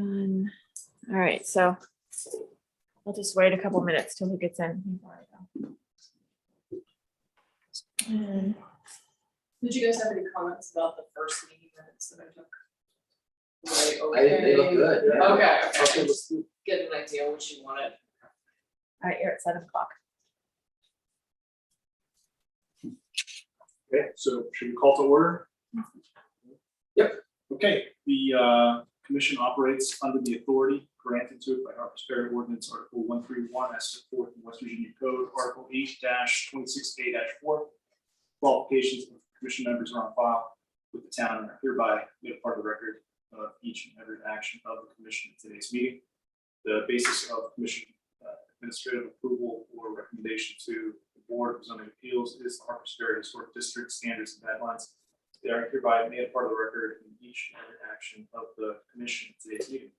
Done. All right, so I'll just wait a couple minutes till he gets in. before I go. And Did you guys have any comments about the first meeting minutes that I took? They look good. Yeah. Okay, Okay, let's do. get an idea what you wanted. all right, you're at 7 o'clock. Okay, so should we call to order? Yep. Okay, the commission operates under the authority granted to it by Harpers Ferry Ordinance Article 131 as set forth in West Virginia Code, Article 8-26A-4. Qualifications of commission members are on file with the town and are hereby made a part of the record of each and every action of the commission in today's meeting. The basis of commission administrative approval or recommendation to the Board of Zoning Appeals is the Harpers Ferry Historic District Standards and Guidelines. They are hereby made a part of the record in each and every action of the commission in today's meeting.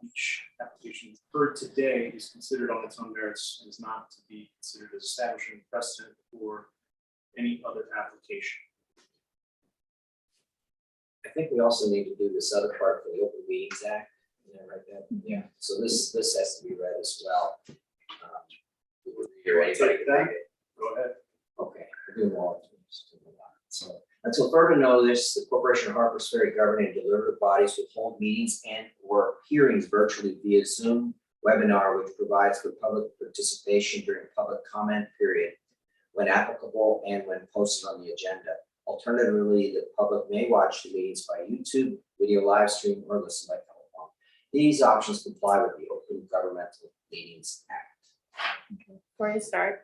Each application heard today is considered on its own merits and is not to be considered as establishing precedent for any other application. I think we also need to do this other part for the Open Meetings Act. Right, that, yeah, so this has to be read as well. Here, anybody can read it. Go ahead. Okay, we're doing all of them. So until further notice, the Corporation of Harpers Ferry governing and deliberative bodies will hold meetings and or hearings virtually via Zoom webinar, which provides for public participation during public comment period when applicable and when posted on the agenda. Alternatively, the public may watch the meetings by YouTube, video live stream, or listen by telephone. These options comply with the Open Governmental Meetings Act. Before you start,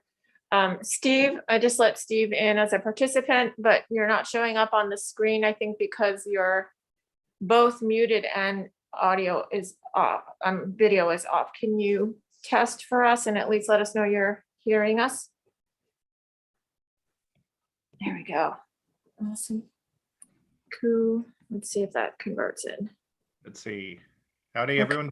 Steve, I just let Steve in as a participant, but you're not showing up on the screen, I think, because you're both muted and audio is off, video is off. Can you test for us and at least let us know you're hearing us? There we go. Awesome. Cool. Let's see if that converts in. Let's see. Howdy, everyone.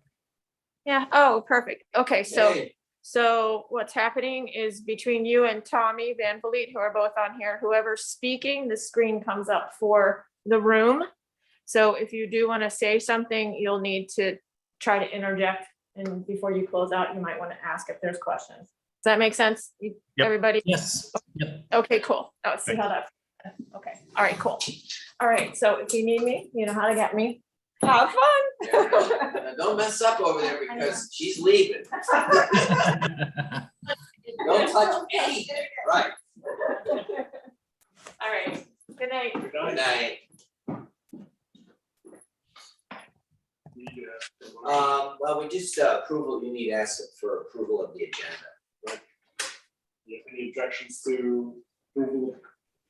Yeah. Oh, perfect. Okay. So, Hey. so what's happening is between you and Tommy Van Vliet, who are both on here, whoever's speaking, the screen comes up for the room. So if you do want to say something, you'll need to try to interject. And before you close out, you might want to ask if there's questions. Does that make sense? Yep. Everybody? Yes. Yep. Okay, cool. Oh, see how that. Okay. All right, cool. All right. So if you need me, you know how to get me. Have fun. Now, don't mess up over there because she's leaving. Don't touch anything. Right. All right. Good night. Good Good night. night. Yeah. Well, we just approval. You need to ask for approval of the agenda. Any objections to approval of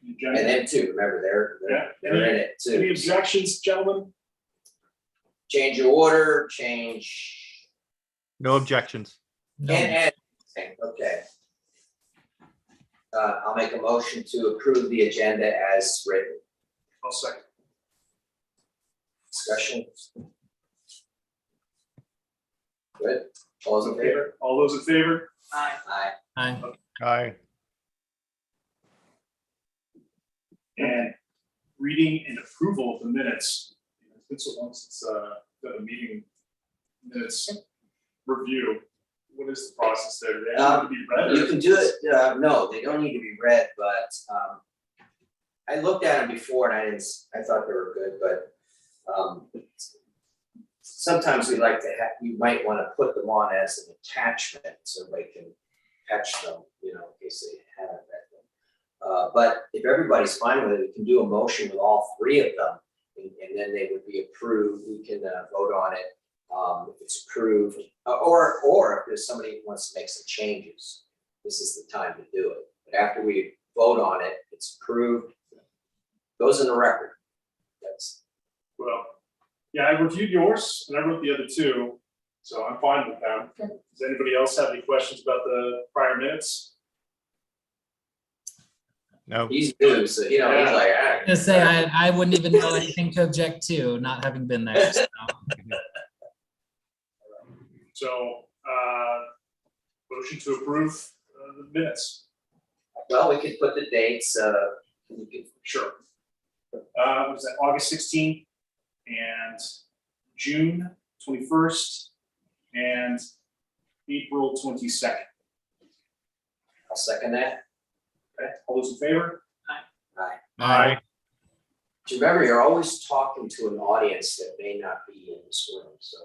the agenda? And them too, remember, they're in it Any too. objections, gentlemen? Change your order, change, No objections. No. and, okay. I'll make a motion to approve the agenda as written. I'll second. Discussion. Good, all those in favor? All those in favor? Aye. Aye. Aye. Aye. And reading and approval of the minutes. It's been so long since the meeting minutes review. What is the process there? Do they have to be read? You can do it, no, they don't need to be read, but I looked at them before and I thought they were good, but sometimes we like to have, you might want to put them on as an attachment so they can catch them, you know, in case they haven't read them. But if everybody's fine with it, we can do a motion with all three of them and then they would be approved. We can vote on it if it's approved, or if there's somebody who wants to make some changes, this is the time to do it. But after we vote on it, it's approved, goes in the record. That's, Well, yeah, I reviewed yours and I wrote the other two, so I'm fine with them. Does anybody else have any questions about the prior minutes? No. he's new, so you know, he's Yeah. like, I was gonna say, I wouldn't even know anything to object to, not having been there. So. So, motion to approve the minutes. well, we could put the dates, we could, Sure. Was that August 16th and June 21st, and April 22nd. I'll second that. Okay, all those in favor? Aye. Remember, you're always talking to an audience that may not be in this room, so.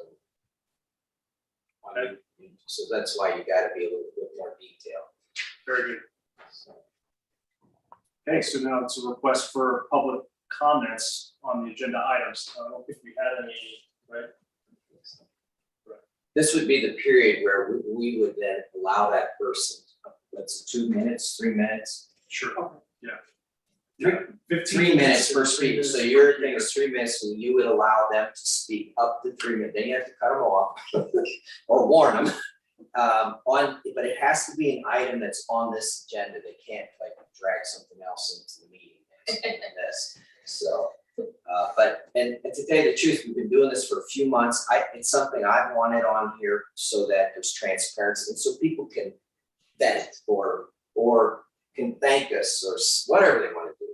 So that's why you gotta be a little bit more detailed. Very good. So, Okay, so now it's a request for public comments on the agenda items. I don't think we had any, right? This would be the period where we would then allow that person, what's it, 2 minutes, 3 minutes? Sure. Yeah. Three- 15 3 minutes per speaker, so minutes. your thing is 3 minutes, so you would allow them to speak up to 3 minutes, then you have to cut them off or warn them. But it has to be an item that's on this agenda, they can't like drag something else into the meeting and this, so. And to tell you the truth, we've been doing this for a few months, it's something I've wanted on here so that there's transparency, and so people can vent or can thank us or whatever they want to do.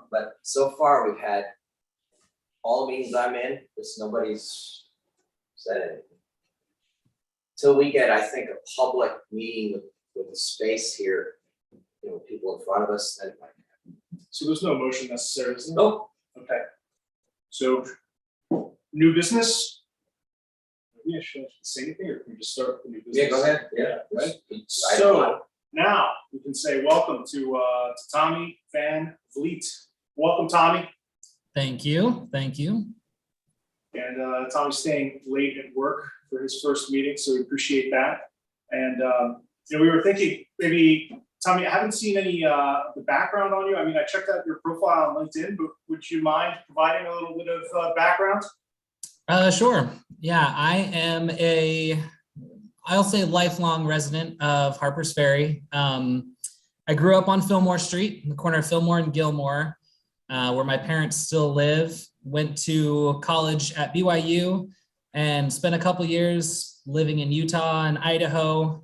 But so far, we've had all the meetings I'm in, because nobody's said anything. Till we get, I think, a public meeting with a space here, you know, people in front of us, then like, So there's no motion necessary, is there? nope. Okay. So, new business? Yeah, should I say anything, or can we just start with the new business? Yeah, go ahead, yeah. Right. I don't So, now, we can say welcome to Tommy Van Vliet. Welcome, Tommy. Thank you. Thank you. And Tommy's staying late at work for his first meeting, so we appreciate that. And, you know, we were thinking, maybe, Tommy, I haven't seen any the background on you. I mean, I checked out your profile on LinkedIn, but would you mind providing a little bit of background? Sure. Yeah, I'll say lifelong resident of Harpers Ferry. I grew up on Fillmore Street, in the corner of Fillmore and Gilmore, where my parents still live. Went to college at BYU and spent a couple years living in Utah and Idaho.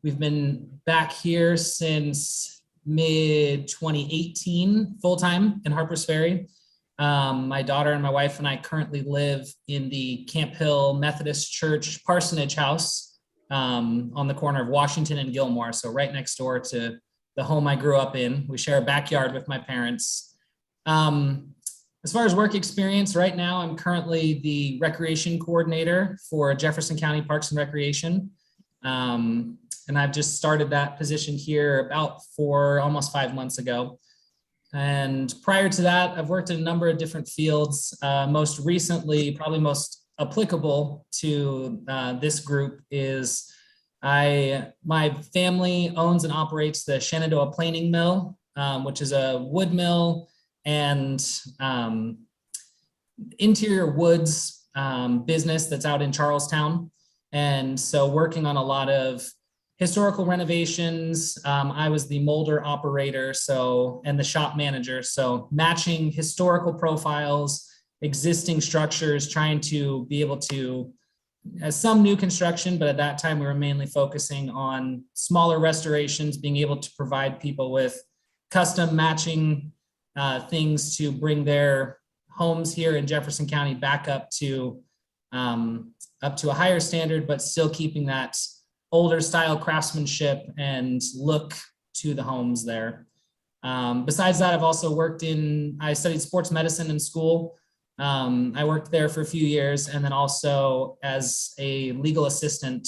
We've been back here since mid-2018, full-time in Harpers Ferry. My daughter and my wife and I currently live in the Camp Hill Methodist Church parsonage house on the corner of Washington and Gilmore, so right next door to the home I grew up in. We share a backyard with my parents. As far as work experience, right now I'm currently the recreation coordinator for Jefferson County Parks and Recreation. And I've just started that position here almost 5 months ago. And prior to that, I've worked in a number of different fields. Most recently, probably most applicable to this group is my family owns and operates the Shenandoah Planing Mill, which is a wood mill and interior woods business that's out in Charlestown. And so working on a lot of historical renovations. I was the molder operator, and the shop manager. So matching historical profiles, existing structures, trying to be able to, some new construction, but at that time we were mainly focusing on smaller restorations, being able to provide people with custom matching things to bring their homes here in Jefferson County back up to a higher standard, but still keeping that older style craftsmanship and look to the homes there. Besides that, I've also I studied sports medicine in school. I worked there for a few years, and then also as a legal assistant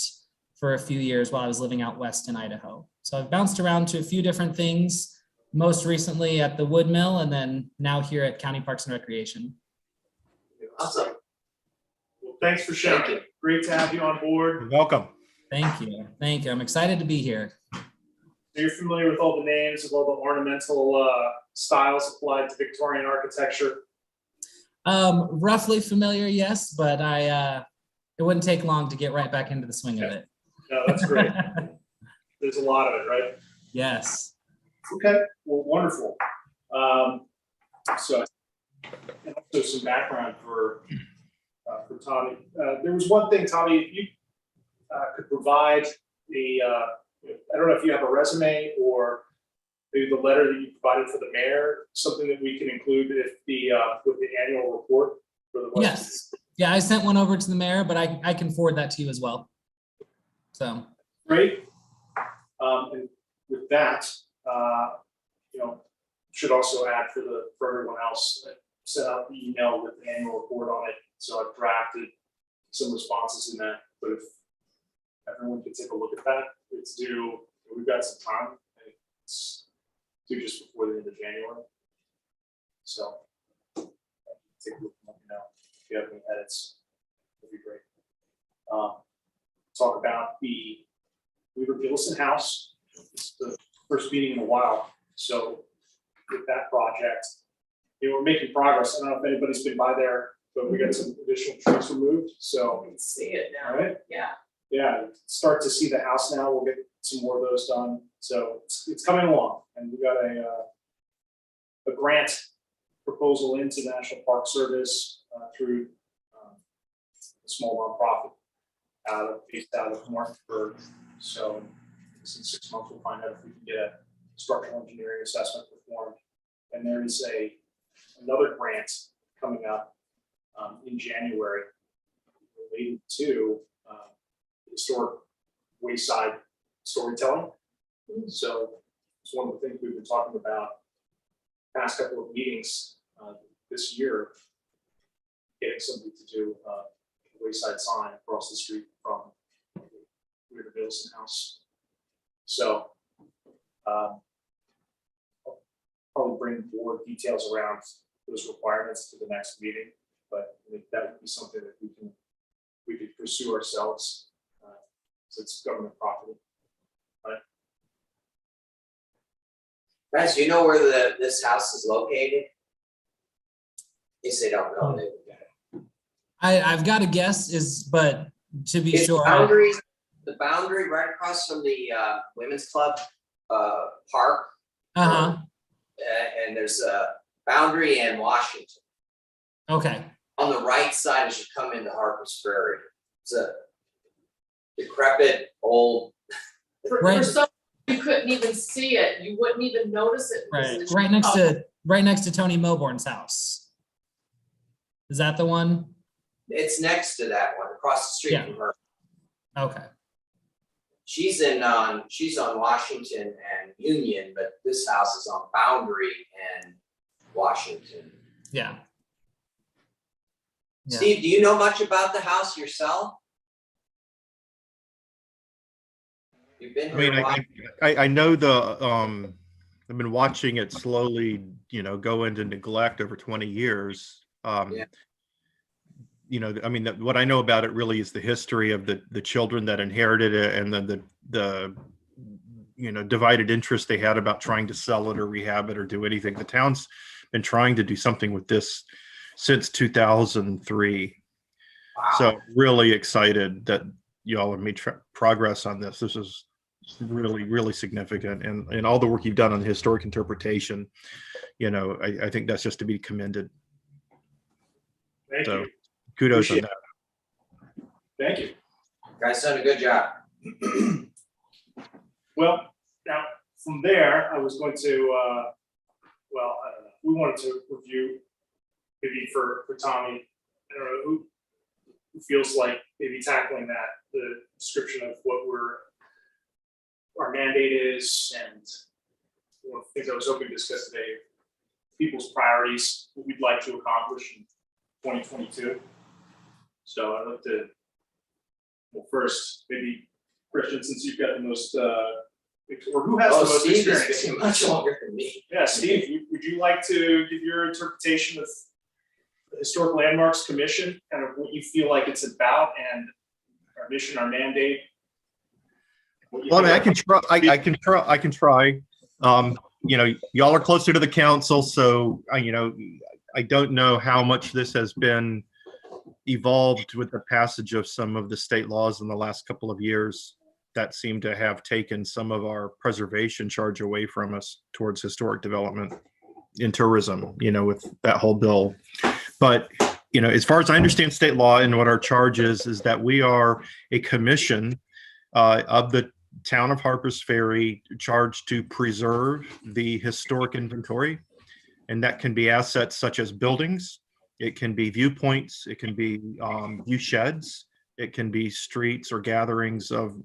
for a few years while I was living out west in Idaho. So I've bounced around to a few different things, most recently at the wood mill, and then now here at County Parks and Recreation. Awesome. Well, thanks for sharing. Thank you. Great to have you on board. You're welcome. Thank you. Thank you. I'm excited to be here. So you're familiar with all the names of all the ornamental styles applied to Victorian architecture? Roughly familiar, yes, but it wouldn't take long to get right back into the swing of it. No, that's great. There's a lot of it, right? Yes. Okay, well, wonderful. So, and also some background for Tommy. There was one thing, Tommy, if you could provide I don't know if you have a resume or maybe the letter that you provided for the mayor, something that we can include with the annual report for the West. Yeah, I sent one over to the mayor, but I can forward that to you as well. So, Great. And with that, should also add for everyone else, sent out the email with the annual report on it. So I've drafted some responses in that, but if everyone could take a look at that, it's due, we've got some time. It's due just before the end of January. So take a look and let me know if you have any edits. That'd be great. Talk about the Weaver Gillison House. It's the first meeting in a while. So with that project, we're making progress. I don't know if anybody's been by there, but we got some additional trees removed. So I can see it now. all right. Yeah, start to see the house now. We'll get some more of those done. So it's coming along, and we got a grant proposal into the National Park Service through a small nonprofit based out of Martinsburg. So in 6 months, we'll find out if we can get a structural engineering assessment performed. And there is another grant coming up in January related to historic wayside storytelling. So it's one of the things we've been talking about past couple of meetings this year, getting somebody to do a wayside sign across the street from Weaver Gillison House. So I'll probably bring more details around those requirements to the next meeting, but I think that would be something that we could pursue ourselves. So it's government property. Guys, do you know where this house is located? If they don't know, they would get it. I've got a guess but to be It's sure. the boundary right across from the women's club park. Uh-huh. And there's a boundary and Washington. Okay. On the right side as you come into Harpers Ferry. It's a decrepit old. Right. For some, you couldn't even see it. You wouldn't even notice it. because Right. it's- Right next to Tony Milborn's house. Is that the one? It's next to that one, across the street Yeah. from her. Okay. She's on Washington and Union, but this house is on Boundary and Washington. Yeah. Yeah. Steve, do you know much about the house yourself? You've been I mean, here a while. I know I've been watching it slowly, go into neglect over 20 years. Yeah. I mean, what I know about it really is the history of the children that inherited it, and then the divided interest they had about trying to sell it or rehab it or do anything. The town's been trying to do something with this since 2003. Wow. So really excited that y'all have made progress on this. This is really, really significant, and all the work you've done on historic interpretation, I think that's just to be commended. Thank So you. kudos on Appreciate that. Thank you. You guys done a good job. Well, now from there, I was going to, I don't know. We wanted to review maybe for Tommy, I don't know who feels like maybe tackling that, the description of what our mandate is, and one of the things I was hoping to discuss today, people's priorities, what we'd like to accomplish in 2022. So I'd like to, first, maybe Christian, since you've got the most, or who has the most Steve experience? is much longer than me. Yeah, Steve, would you like to give your interpretation of the Historic Landmarks Commission, kind of what you feel like it's about, and our mission, our mandate? Well, I mean, I can try. I can try. Y'all are closer to the council, so I don't know how much this has been evolved with the passage of some of the state laws in the last couple of years that seem to have taken some of our preservation charge away from us towards historic development in tourism, with that whole bill. But, as far as I understand state law and what our charge is that we are a commission of the town of Harpers Ferry charged to preserve the historic inventory. And that can be assets such as buildings, It can be viewpoints, it can be view sheds, it can be streets or gatherings of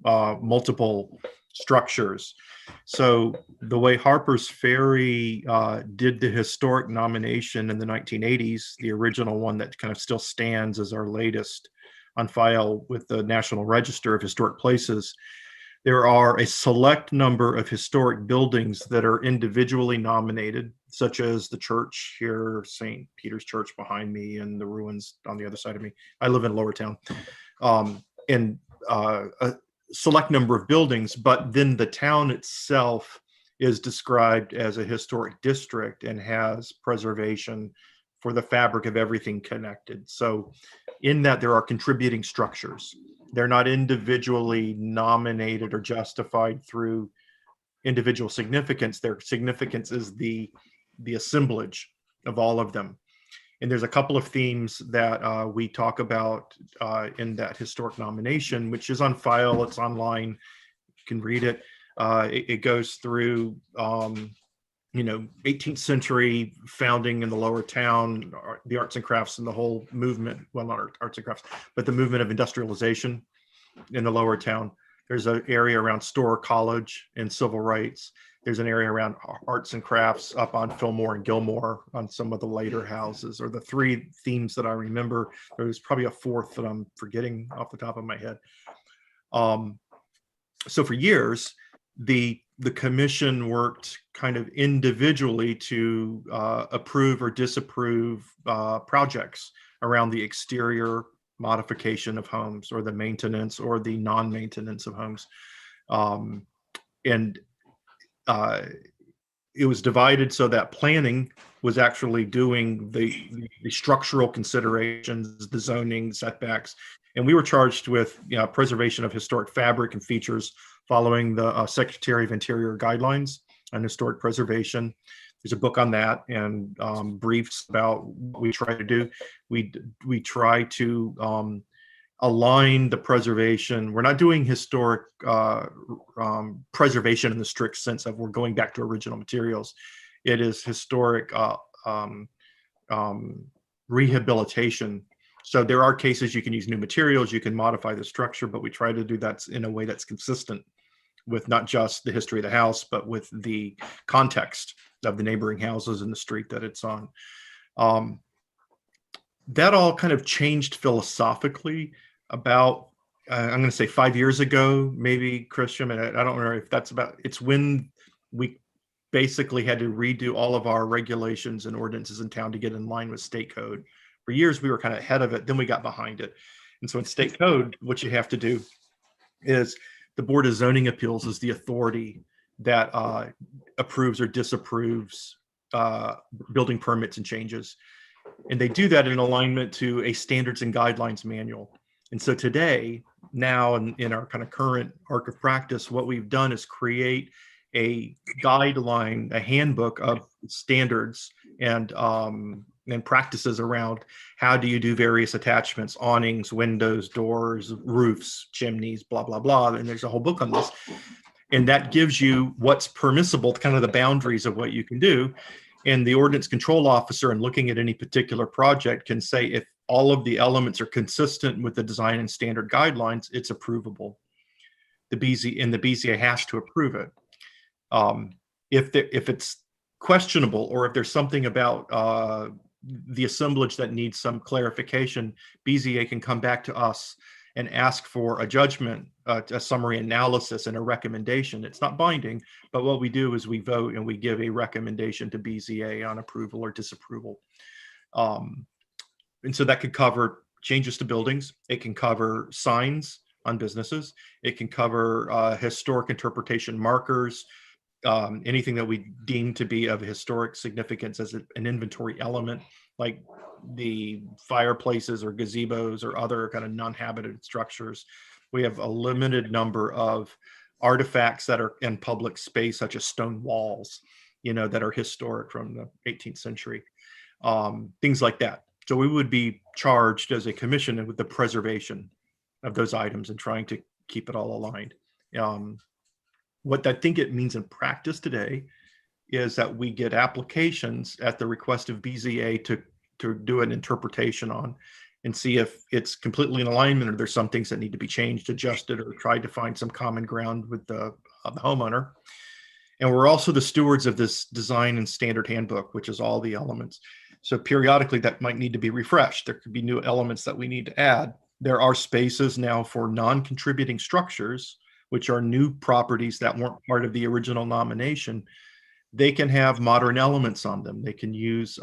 multiple structures. So the way Harpers Ferry did the historic nomination in the 1980s, the original one that kind of still stands as our latest on file with the National Register of Historic Places, there are a select number of historic buildings that are individually nominated, such as the church here, St. Peter's Church behind me, and the ruins on the other side of me. I live in Lower Town. And a select number of buildings, but then the town itself is described as a historic district and has preservation for the fabric of everything connected. So in that, there are contributing structures. They're not individually nominated or justified through individual significance. Their significance is the assemblage of all of them. And there's a couple of themes that we talk about in that historic nomination, which is on file, it's online, you can read it. It goes through, 18th century founding in the Lower Town, the arts and crafts and the whole movement, well, not arts and crafts, but the movement of industrialization in the Lower Town. There's an area around Storer College and civil rights. There's an area around arts and crafts up on Fillmore and Gilmore on some of the later houses, or the three themes that I remember. There's probably a fourth that I'm forgetting off the top of my head. So for years, the commission worked kind of individually to approve or disapprove projects around the exterior modification of homes, or the maintenance or the non-maintenance of homes. It was divided so that planning was actually doing the structural considerations, the zoning, setbacks, and we were charged with preservation of historic fabric and features following the Secretary of Interior guidelines on historic preservation. There's a book on that, and briefs about what we try to do. We try to align the preservation. We're not doing historic preservation in the strict sense of we're going back to original materials. It is historic rehabilitation. So there are cases you can use new materials, you can modify the structure, but we try to do that in a way that's consistent with not just the history of the house, but with the context of the neighboring houses and the street that it's on. That all kind of changed philosophically about, I'm going to say 5 years ago, maybe, Christian, and I don't know if that's about, it's when we basically had to redo all of our regulations and ordinances in town to get in line with state code. For years, we were kind of ahead of it, then we got behind it. And so in state code, what you have to do is the Board of Zoning Appeals is the authority that approves or disapproves building permits and changes. And they do that in alignment to a standards and guidelines manual. And so today, now in our kind of current arc of practice, what we've done is create a guideline, a handbook of standards and practices around how do you do various attachments, awnings, windows, doors, roofs, chimneys, blah, blah, blah. And there's a whole book on this. And that gives you what's permissible, kind of the boundaries of what you can do. And the ordinance control officer, in looking at any particular project, can say if all of the elements are consistent with the design and standard guidelines, it's approvable. The BZA has to approve it. If it's questionable, or if there's something about the assemblage that needs some clarification, BZA can come back to us and ask for a judgment, a summary analysis, and a recommendation. It's not binding, but what we do is we vote and we give a recommendation to BZA on approval or disapproval. And so that could cover changes to buildings. It can cover signs on businesses. It can cover historic interpretation markers, anything that we deem to be of historic significance as an inventory element, like the fireplaces or gazebos or other kind of non-habited structures. We have a limited number of artifacts that are in public space, such as stone walls, that are historic from the 18th century, things like that. So we would be charged as a commission with the preservation of those items and trying to keep it all aligned. What I think it means in practice today is that we get applications at the request of BZA do an interpretation on and see if it's completely in alignment or there's some things that need to be changed, adjusted, or tried to find some common ground with the homeowner. And we're also the stewards of this design and standard handbook, which is all the elements. So periodically that might need to be refreshed. There could be new elements that we need to add. There are spaces now for non-contributing structures, which are new properties that weren't part of the original nomination. They can have modern elements on them. They can use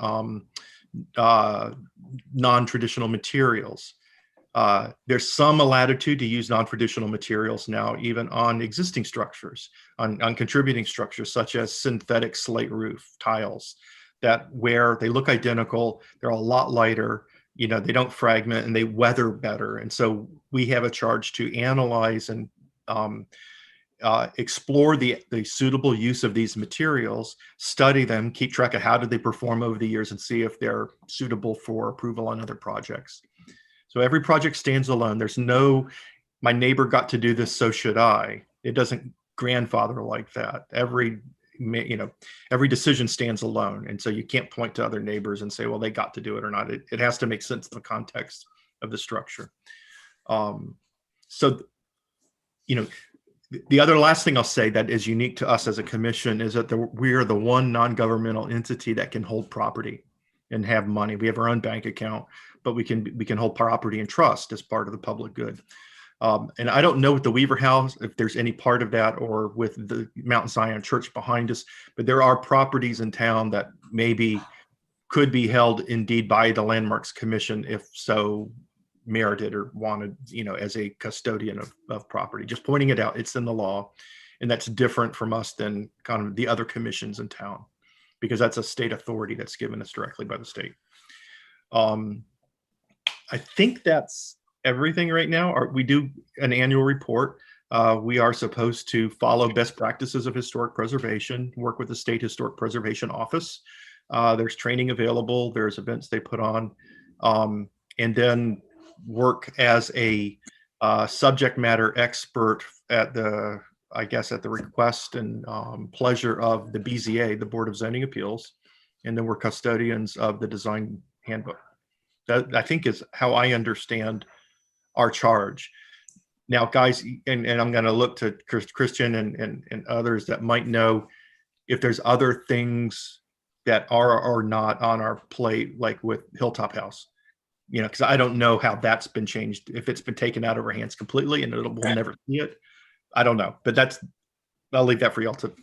non-traditional materials. There's some latitude to use non-traditional materials now, even on existing structures, on contributing structures, such as synthetic slate roof tiles, that where they look identical, they're a lot lighter, you know, they don't fragment and they weather better. And so we have a charge to analyze and explore the suitable use of these materials, study them, keep track of how did they perform over the years, and see if they're suitable for approval on other projects. So every project stands alone. There's no, my neighbor got to do this, so should I. It doesn't grandfather like that. Every decision stands alone. And so you can't point to other neighbors and say, well, they got to do it or not. It has to make sense in the context of the structure. So, you know, the other last thing I'll say that is unique to us as a commission is that we are the one non-governmental entity that can hold property and have money. We have our own bank account, but we can hold property in trust as part of the public good. And I don't know with the Weaver House, if there's any part of that, or with the Mount Zion Church behind us, but there are properties in town that maybe could be held indeed by the Landmarks Commission, if so merited or wanted, you know, as a custodian of property. Just pointing it out, it's in the law, and that's different from us than kind of the other commissions in town, because that's a state authority that's given us directly by the state. I think that's everything right now. We do an annual report. We are supposed to follow best practices of historic preservation, work with the State Historic Preservation Office. There's training available. There's events they put on, and then work as a subject matter expert at the, I guess, at the request and pleasure of the BZA, the Board of Zoning Appeals. And then we're custodians of the design handbook. That, I think, is how I understand our charge. Now, guys, and I'm going to look to Christian and others that might know if there's other things that are or not on our plate, like with Hilltop House, you know, because I don't know how that's been changed, if it's been taken out of our hands completely and we'll never see it. I don't know, but I'll leave that for y'all to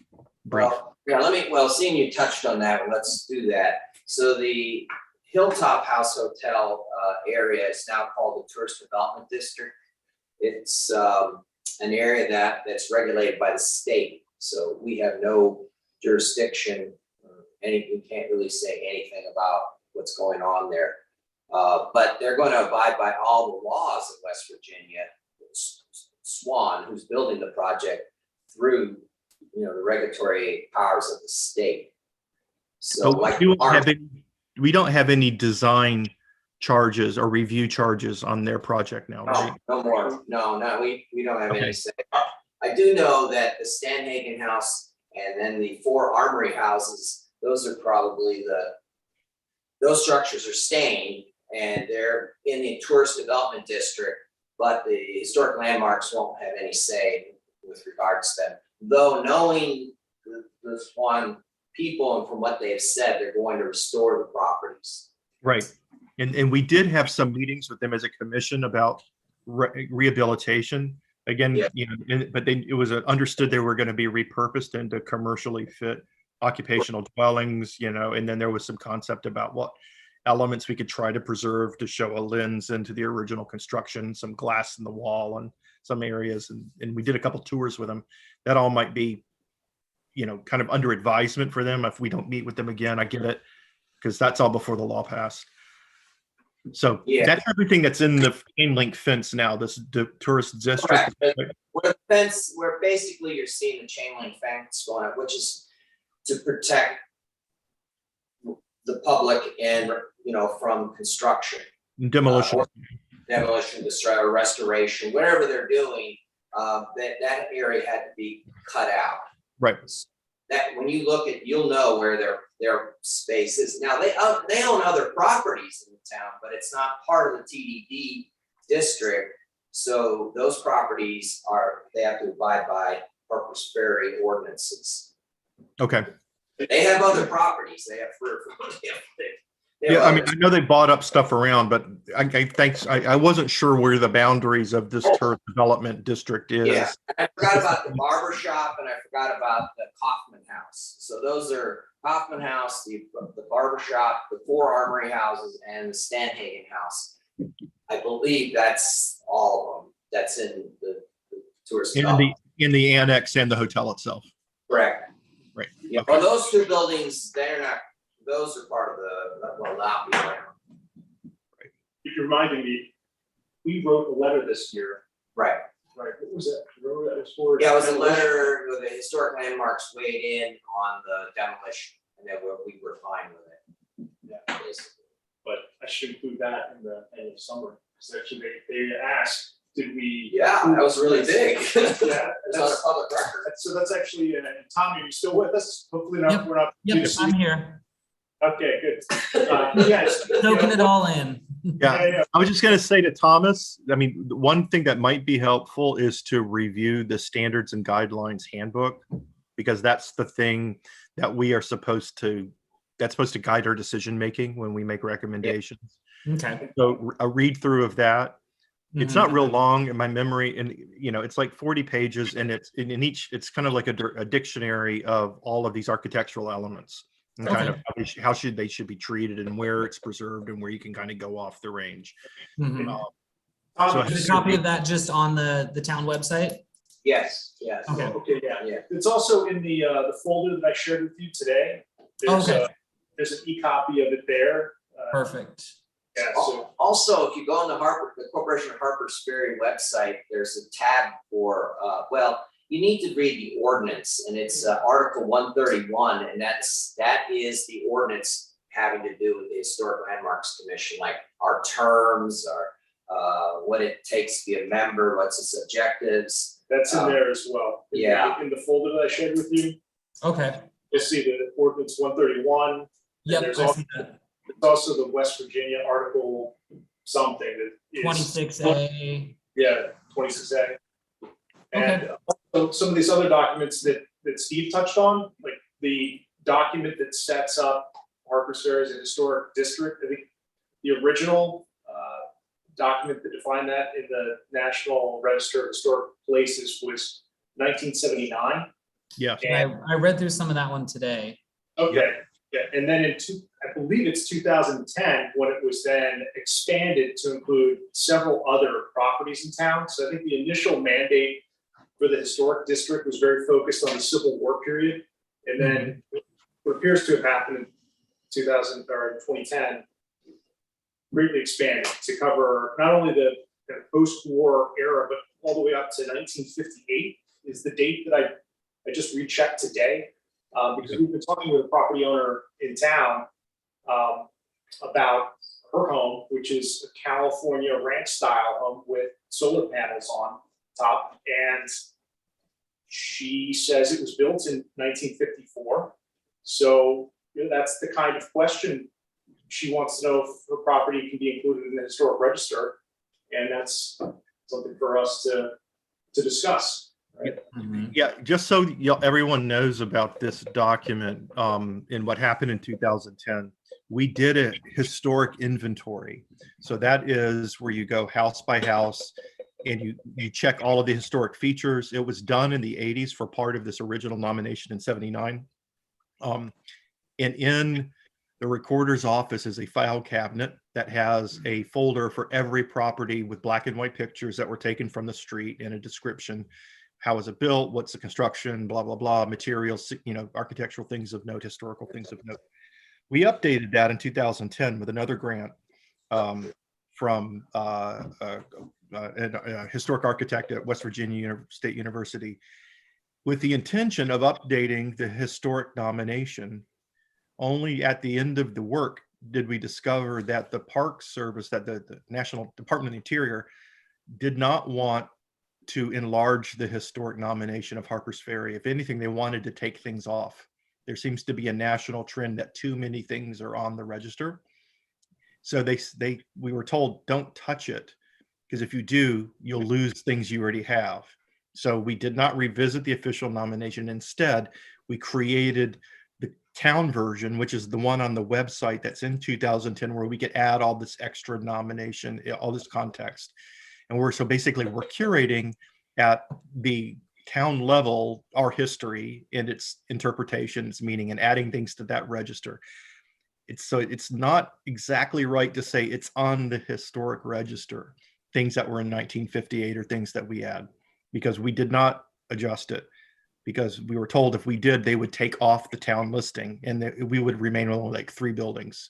brief. Well, seeing you touched on that, let's do that. So the Hilltop House Hotel area is now called the Tourist Development District. It's an area that's regulated by the state. So we have no jurisdiction, we can't really say anything about what's going on there. But they're going to abide by all the laws of West Virginia. Swan, who's building the project, through, you know, the regulatory powers of the state. So like we don't have any design charges or review charges on their project now, right? No more. No, we don't have any say. I do know that the Stanhagen House and then the 4 Armory houses, those are probably those structures are staying, and they're in the tourist development district, but the historic landmarks won't have any say with regards to them. Though knowing the Swan people and from what they have said, they're going to restore the properties. Right. And we did have some meetings with them as a commission about rehabilitation. Again, Yeah. you know, but it was understood they were going to be repurposed into commercially fit occupational dwellings, you know, and then there was some concept about what elements we could try to preserve to show a lens into the original construction, some glass in the wall and some areas. And we did a couple tours with them. That all might be, you know, kind of under advisement for them if we don't meet with them again. I get it, because that's all before the law passed. So Yeah. That's everything that's in the chain link fence now, the tourist district. Correct. Where basically you're seeing the chain link fence going up, which is to protect the public and, you know, from construction. Demolition. Demolition, or restoration, whatever they're doing, that area had to be cut out. Right. That when you look at, you'll know where they're their spaces. Now, they own other properties in the town, but it's not part of the TDD district. So those properties they have to abide by Harpers Ferry ordinances. Okay. They have other properties, they have three or four. They have Yeah, I mean, others. I know they bought up stuff around, but I wasn't sure where the boundaries of this turf development district is. Yeah, I forgot about the barber shop and I forgot about the Kaufman House. So those are Kaufman House, the barber shop, the 4 armory houses, and the Stanhagen House. I believe that's all of them. That's in the tourist. In the annex and the hotel itself. Correct. Right. Yeah, Okay. well, those 2 buildings, those are part of will not be around. You're reminding me, we wrote a letter this year. Right. Right, what was that? Remember what that was for? Yeah, it was a letter where the historic landmarks weighed in on the demolition, and then we were fine with it. Yeah. Basically. But I should include that in the end of summer, because actually they asked, did we? Yeah, that was really big. Yeah, It's on a public record. so that's actually, Tommy, are you still with us? Hopefully Yep. not, we're not. Yep, I'm here, Okay, good. Yes. soaking it all in. Yeah, I was just going to say to Thomas, I mean, the one thing that might be helpful is to review the standards and guidelines handbook, because that's the thing that we are supposed to guide our decision making when we make recommendations. Okay. So a read through of that. It's Mhm. not real long in my memory, and it's like 40 pages, and it's in each. It's kind of like a dictionary of all of these architectural elements and kind of how they should be treated and where it's preserved and where you can kind of go off the range. Mhm. So Is a copy of that just on the town website? Yes, yes. Okay. Okay, yeah. Yeah. It's also in the folder that I shared with you today. Okay. There's an e-copy of it there. Perfect. Yeah, so, Also, if you go on the Corporation of Harpers Ferry website, there's a tab for, you need to read the ordinance, and it's Article 131, and that is the ordinance having to do with the Historic Landmarks Commission, like our terms, what it takes to be a member, what's its objectives. that's in there as well. Yeah. In the folder that I shared with you, Okay. you'll see the ordinance 131. Yep, There's I also, see that. there's also the West Virginia article something that is. 26A. Yeah, 26A. And also some of these other documents that Steve touched on, like the document that sets up Harpers Ferry as a historic district. I think the original document that defined that in the National Register of Historic Places was 1979. Yeah. I read through some of that one today. Okay, yeah, and then I believe it's 2010 when it was then expanded to include several other properties in town. So I think the initial mandate for the historic district was very focused on the Civil War period. And then what appears to have happened in 2010 greatly expanded to cover not only the kind of post-war era, but all the way up to 1958 is the date that I just rechecked today. Because we've been talking with a property owner in town about her home, which is a California ranch style home with solar panels on top. And she says it was built in 1954. So that's the kind of question she wants to know if her property can be included in the historic register. And that's something for us to discuss. Right? Mhm. Yeah, just so everyone knows about this document and what happened in 2010, we did a historic inventory. So that is where you go house by house and you check all of the historic features. It was done in the 80s for part of this original nomination in 79. And in the recorder's office is a file cabinet that has a folder for every property with black and white pictures that were taken from the street and a description. How was it built? What's the construction? Blah, blah, blah, materials, architectural things of note, historical things of note. We updated that in 2010 with another grant from a historic architect at West Virginia State University with the intention of updating the historic nomination. Only at the end of the work did we discover that the Park Service, that the National Department of the Interior did not want to enlarge the historic nomination of Harpers Ferry. If anything, they wanted to take things off There seems to be a national trend that too many things are on the register. So we were told, don't touch it, because if you do, you'll lose things you already have. So we did not revisit the official nomination. Instead, we created the town version, which is the one on the website that's in 2010, where we could add all this extra nomination, all this context. And we're curating at the town level our history and its interpretations, meaning, and adding things to that register. It's not exactly right to say it's on the historic register, things that were in 1958 or things that we add, because we did not adjust it, because we were told if we did, they would take off the town listing and that we would remain only like 3 buildings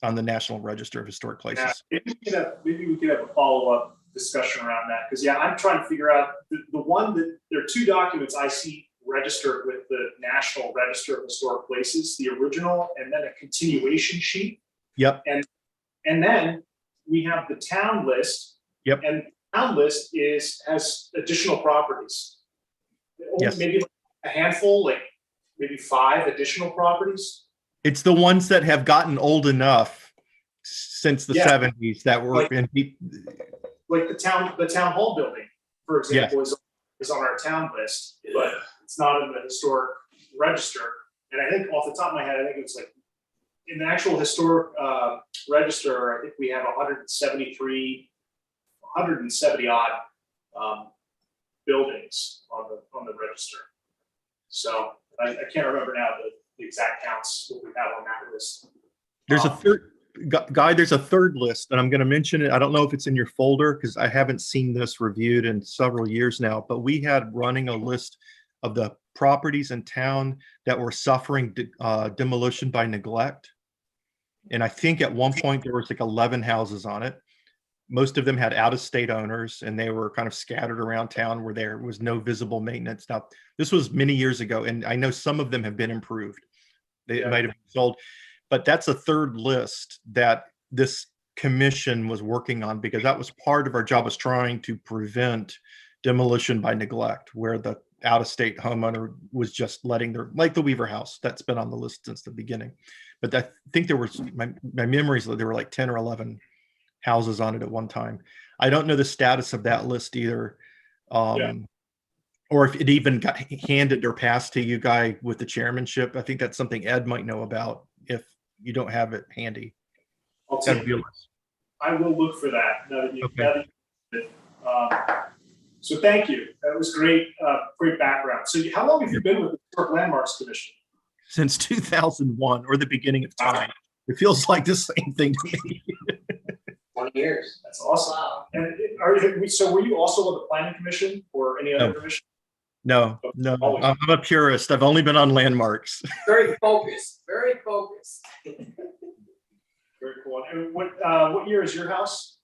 on the National Register of Historic Places. Yeah, maybe we could have a follow-up discussion around that, because I'm trying to figure out the one that there are 2 documents I see registered with the National Register of Historic Places, the original and then a continuation sheet. Yep. And then we have the town list. Yep. And the town list has additional properties. Yes. Maybe a handful, like maybe 5 additional properties. It's the ones that have gotten old enough since the 70s that were like the town hall building, for example, is on our town list, but it's not in the historic register. And I think off the top of my head, I think it's like in the actual historic register, I think we have 170 odd buildings on the register. So I can't remember now the exact counts what we have on that list. There's a third guy. There's a third list, and I'm going to mention it. I don't know if it's in your folder because I haven't seen this reviewed in several years now. But we had running a list of the properties in town that were suffering demolition by neglect, and I think at one point there was like 11 houses on it. Most of them had out-of-state owners, and they were kind of scattered around town where there was no visible maintenance. Now, this was many years ago, and I know some of them have been improved. They might have been sold. But that's a third list that this commission was working on, because that was part of our job, was trying to prevent demolition by neglect, where the out-of-state homeowner was just letting like the Weaver house that's been on the list since the beginning. But I think there was, my memories, there were like 10 or 11 houses on it at one time. I don't know the status of that list either. Or if it even got handed or passed to you guy with the chairmanship. I think that's something Ed might know about if you don't have it handy. I will look for that. So thank you. That was great, great background. So how long have you been with the Historic Landmarks Commission? Since 2001, or the beginning of time. It feels like the same thing to me. 20 years. That's awesome. Wow. And so were you also on the Planning Commission or any other commission? No, I'm a purist. I've only been on landmarks. Very focused, very focused. Very cool. And what year is your house?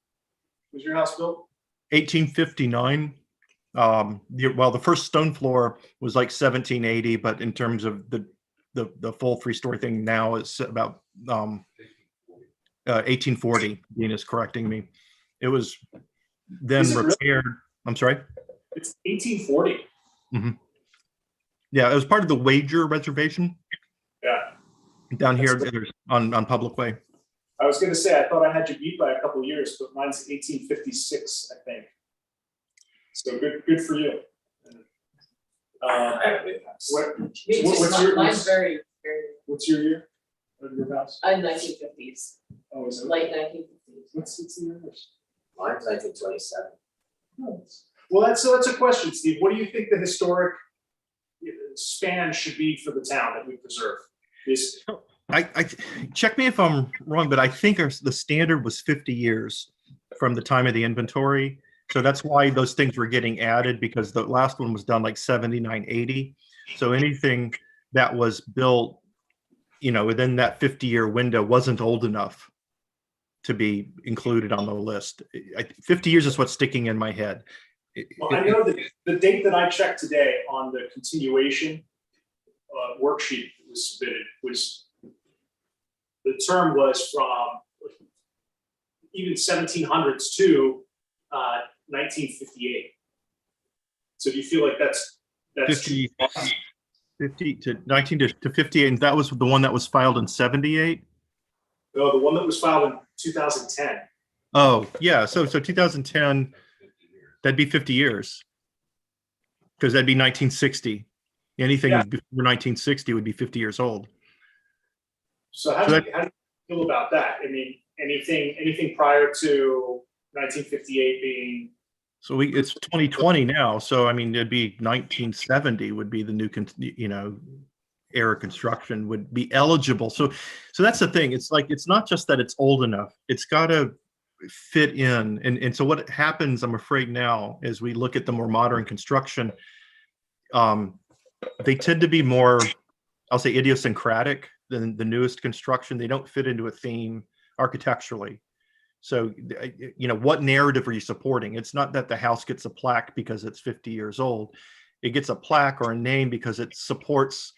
Was your house built? 1859. The first stone floor was like 1780, but in terms of the full 3-story thing now, it's about 1840. Dean is correcting me. It was then repaired. Really? I'm sorry. It's 1840. Mm-hmm. Yeah, it was part of the Wager Reservation. Yeah. Down here on Public Way. I was going to say, I thought I had you beat by a couple of years, but mine's 1856, I think. So good for you. Mine's very, very. What's your year of your house? 1950s, Oh, is it? late 1950s. What's the yours? Mine's 1927. Well, that's a question, Steve. What do you think the historic span should be for the town that we preserve? I check me if I'm wrong, but I think the standard was 50 years from the time of the inventory. So that's why those things were getting added, because the last one was done like 79, 80. So anything that was built, within that 50-year window wasn't old enough to be included on the list. 50 years is what's sticking in my head. Well, I know that the date that I checked today on the continuation worksheet that was submitted was, the term was from even 1700s to 1958. So do you feel like that's 50? 50 to 19 to 58, and that was the one that was filed in 78. No, the one that was filed in 2010. Oh, yeah. So 2010, that'd be 50 years. Because that'd be 1960. Anything Yeah. before 1960 would be 50 years old. So how do you feel about that? I mean, anything prior to 1958 being, So it's 2020 now. So I mean, it'd be 1970 would be the new, era construction would be eligible. So that's the thing. It's like, it's not just that it's old enough. It's got to fit in. And so what happens, I'm afraid now, as we look at the more modern construction, they tend to be more, I'll say, idiosyncratic than the newest construction. They don't fit into a theme architecturally. So, what narrative are you supporting? It's not that the house gets a plaque because it's 50 years old. It gets a plaque or a name because it supports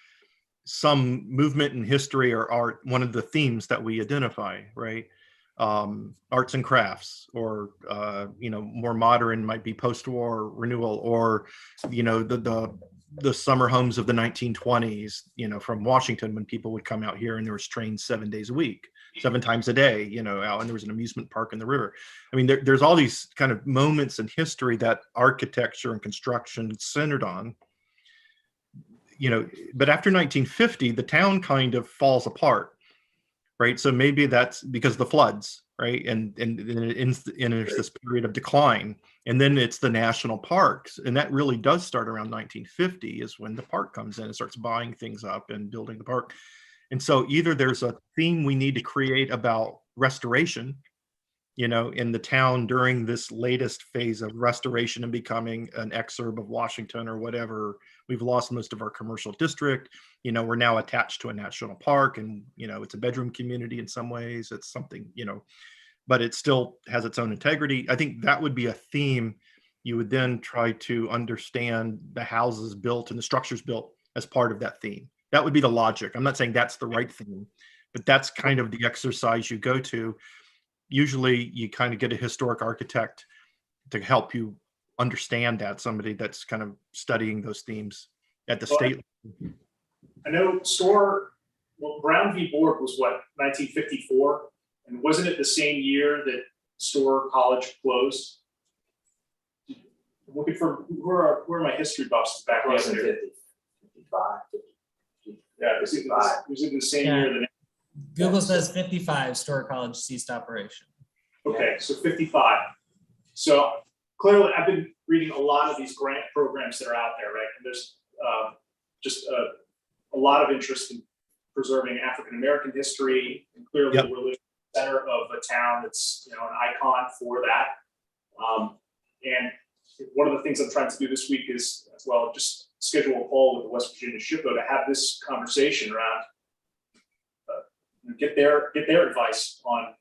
some movement in history or art, one of the themes that we identify, right? Arts and crafts, or more modern might be post-war renewal, or the summer homes of the 1920s, from Washington, when people would come out here and there was trains 7 days a week, 7 times a day, out, and there was an amusement park in the river. I mean, there's all these kind of moments in history that architecture and construction centered on. But after 1950, the town kind of falls apart, right? So maybe that's because of the floods, right? And there's this period of decline, and then it's the national parks, and that really does start around 1950 is when the park comes in and starts buying things up and building the park. And so either there's a theme we need to create about restoration, in the town during this latest phase of restoration and becoming an exurb of Washington or whatever. We've lost most of our commercial district. We're now attached to a national park, and, it's a bedroom community in some ways. It's something, but it still has its own integrity. I think that would be a theme. You would then try to understand the houses built and the structures built as part of that theme. That would be the logic. I'm not saying that's the right theme, but that's kind of the exercise you go to. Usually you kind of get a historic architect to help you understand that, somebody that's kind of studying those themes at the state. I know Brown v. Board was what, 1954? And wasn't it the same year that Storr College closed? I'm looking for, where are my history buffs back It wasn't there? 50, 55, 50. Yeah, was it the same Yeah. year that? Google says 55, Storr College ceased operation. Okay, so 55. So clearly, I've been reading a lot of these grant programs that are out there, right? And there's just a lot of interest in preserving African-American history, and clearly Yep. we're the center of a town that's, an icon for that. And one of the things I'm trying to do this week is, as well, just schedule a call with the West Virginia SHPO to have this conversation around, get their advice on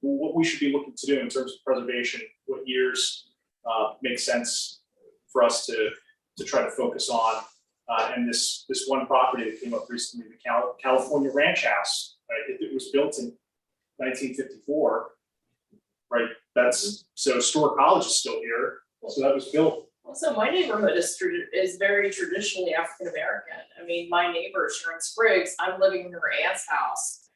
what we should be looking to do in terms of preservation, what years make sense for us to try to focus on. And this one property that came up recently, the California Ranch House, right? It was built in 1954, right? So Storr College is still here, so that was built. Also, my neighborhood is very traditionally African American. I mean, my neighbor Sharon Spriggs, I'm living in her aunt's house.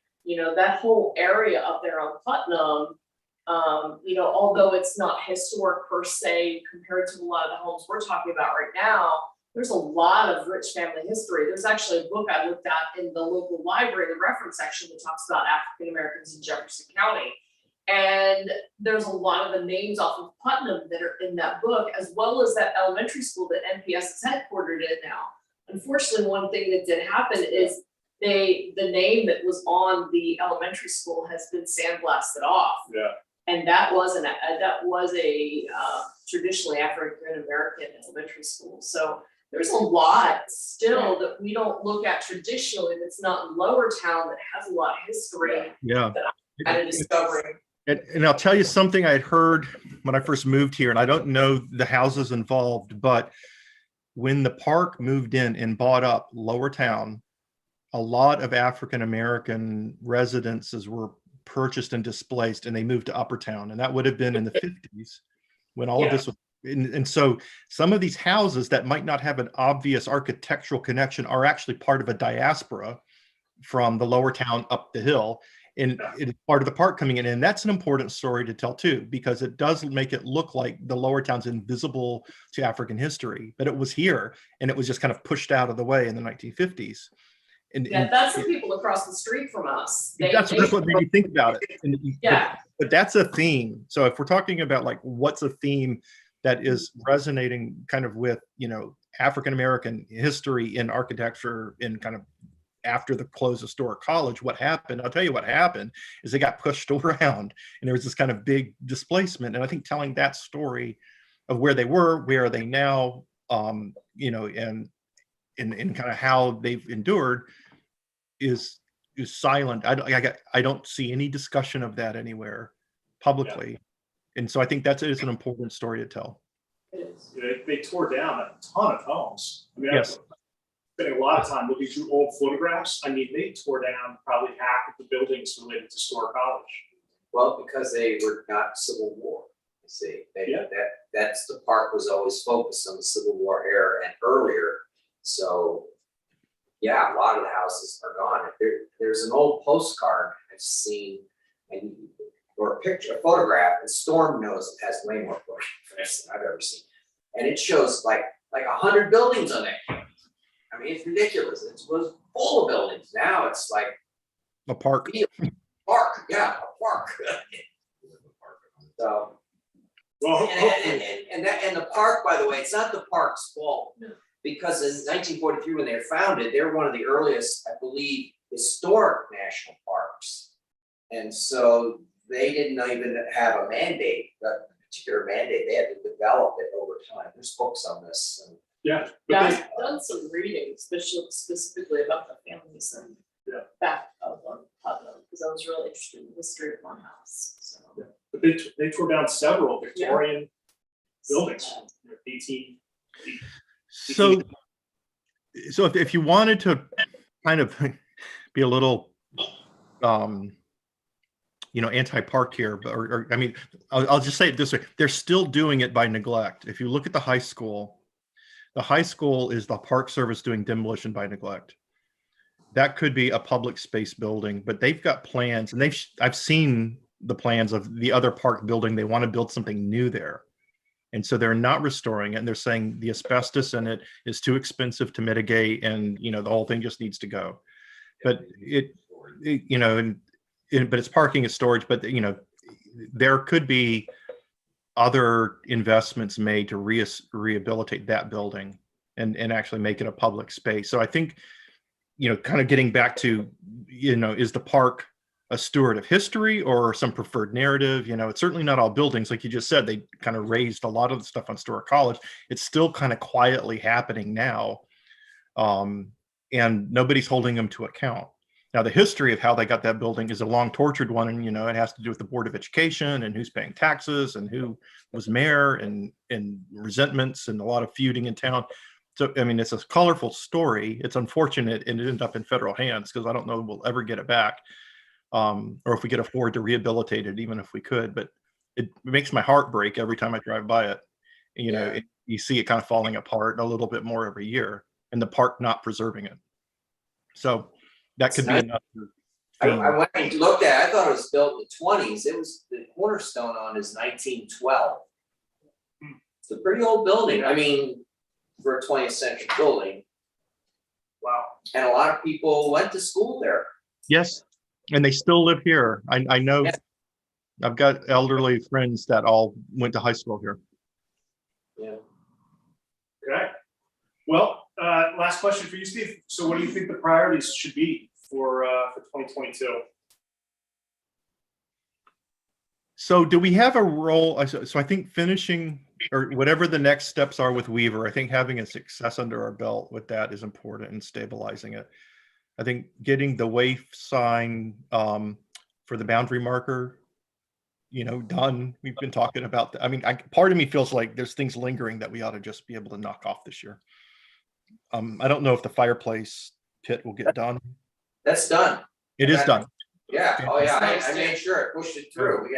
That whole area up there on Putnam, although it's not historic per se compared to a lot of the homes we're talking about right now, there's a lot of rich family history. There's actually a book I looked at in the local library, the reference section, that talks about African Americans in Jefferson County. And there's a lot of the names off of Putnam that are in that book, as well as that elementary school that NPS is headquartered in now. Unfortunately, one thing that did happen is the name that was on the elementary school has been sandblasted off. Yeah. And that was a traditionally African American elementary school. So there's a lot still that we don't look at traditionally that's not in Lower Town that has a lot of history. Yeah. Kind of discovering. And I'll tell you something I had heard when I first moved here, and I don't know the houses involved, but when the park moved in and bought up Lower Town, a lot of African-American residences were purchased and displaced, and they moved to Upper Town. And that would have been in the 50s when all of this was And so some of these houses that might not have an obvious architectural connection are actually part of a diaspora from the lower town up the hill. And it's part of the park coming in. And that's an important story to tell too, because it does make it look like the lower town's invisible to African history, but it was here and it was just kind of pushed out of the way in the 1950s. Yeah, that's the people across the street from us. That's what made me think about it. Yeah. But that's a theme. So if we're talking about like what's a theme that is resonating kind of with, African-American history in architecture in kind of after the close of Storer College, what happened? I'll tell you what happened is they got pushed around and there was this kind of big displacement. And I think telling that story of where they were, where are they now, and kind of how they've endured is silent. I don't see any discussion of that anywhere publicly. And so I think that is an important story to tell. It is. They tore down a ton of homes. I mean, Yes. I've spent a lot of time looking through old photographs. I mean, they tore down probably half of the buildings related to Storer College. Well, because they were not Civil War, you see, that's the park was always focused on the Civil War era and earlier. So, yeah, a lot of the houses are gone. There's an old postcard I've seen, or a photograph, and Storm knows it has way more photographs than I've ever seen. And it shows like 100 buildings on it. I mean, it's ridiculous. It was full of buildings. Now it's like A park. park, yeah, a park. So, Well, hopefully, and the park, by the way, it's not the park's fault. No. Because in 1943, when they were founded, they were one of the earliest, I believe, historic national parks. And so they didn't even have a mandate, a particular mandate. They had to develop it over time. There's books on this. And yeah. Yeah, But I've done some reading, specifically about the families and back of Putnam, because I was really interested in the history of my house, so. they tore down several Victorian buildings, 18. So if you wanted to kind of be a little, anti-park here, or I mean, I'll just say it this way: they're still doing it by neglect. If you look at the high school is the Park Service doing demolition by neglect. That could be a public space building, but they've got plans, and I've seen the plans of the other park building. They want to build something new there. And so they're not restoring it, and they're saying the asbestos in it is too expensive to mitigate, and the whole thing just needs to go. But but it's parking and storage. But there could be other investments made to rehabilitate that building and actually make it a public space. So I think kind of getting back to is the park a steward of history or some preferred narrative? It's certainly not all buildings. Like you just said, they kind of raised a lot of the stuff on Storer College. It's still kind of quietly happening now. And nobody's holding them to account. Now, the history of how they got that building is a long tortured one. And, it has to do with the Board of Education and who's paying taxes and who was mayor and resentments and a lot of feuding in town. So, I mean, it's a colorful story. It's unfortunate it ended up in federal hands because I don't know if we'll ever get it back. Or if we could afford to rehabilitate it, even if we could. But it makes my heart break every time I drive by it. You see it kind of falling apart a little bit more every year, and the park not preserving it. So that could be another theme. I went and looked at it. I thought it was built in the 20s. It was, the cornerstone on is 1912. It's a pretty old building. I mean, for a 20th century building. Wow. And a lot of people went to school there. Yes. And they still live here. I know. Yeah. I've got elderly friends that all went to high school here. Yeah. Okay. Well, last question for you, Steve. So what do you think the priorities should be for 2022? So do we have a role? So I think finishing or whatever the next steps are with Weaver, I think having a success under our belt with that is important and stabilizing it. I think getting the WAIF sign for the boundary marker, done. We've been talking about that. I mean, part of me feels like there's things lingering that we ought to just be able to knock off this year. I don't know if the fireplace pit will get done. That's done. It is done. Yeah. Oh, yeah. Nice. I made sure I pushed it through.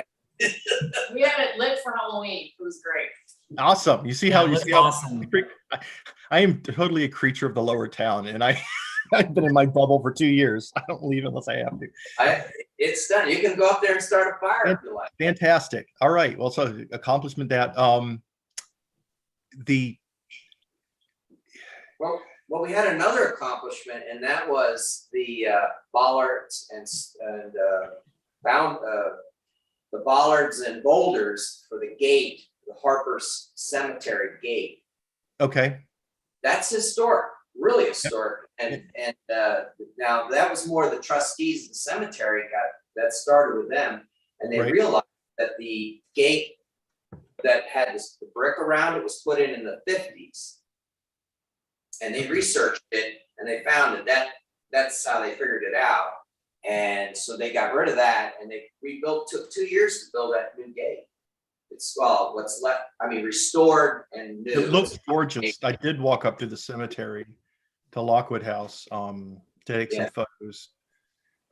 We had it lit for Halloween, it was great. Awesome. You see Yeah, how it you was see how awesome. I am totally a creature of the lower town, and I've been in my bubble for 2 years. I don't leave unless I have to. It's done. You can go up there and start a fire if you like. Fantastic. All right. Well, so accomplishment that the Well, we had another accomplishment, and that was the bollards and the bollards and boulders for the gate, the Harpers Cemetery gate. okay. That's historic, really historic. And now that was more the trustees of the cemetery that started with them, and they Right. realized that the gate that had the brick around it was put in the 50s. And they researched it and they found that's how they figured it out. And so they got rid of that and they rebuilt, took 2 years to build that new gate. It's what's left, restored and new. It looks gorgeous. I did walk up to the cemetery to Lockwood House to take some photos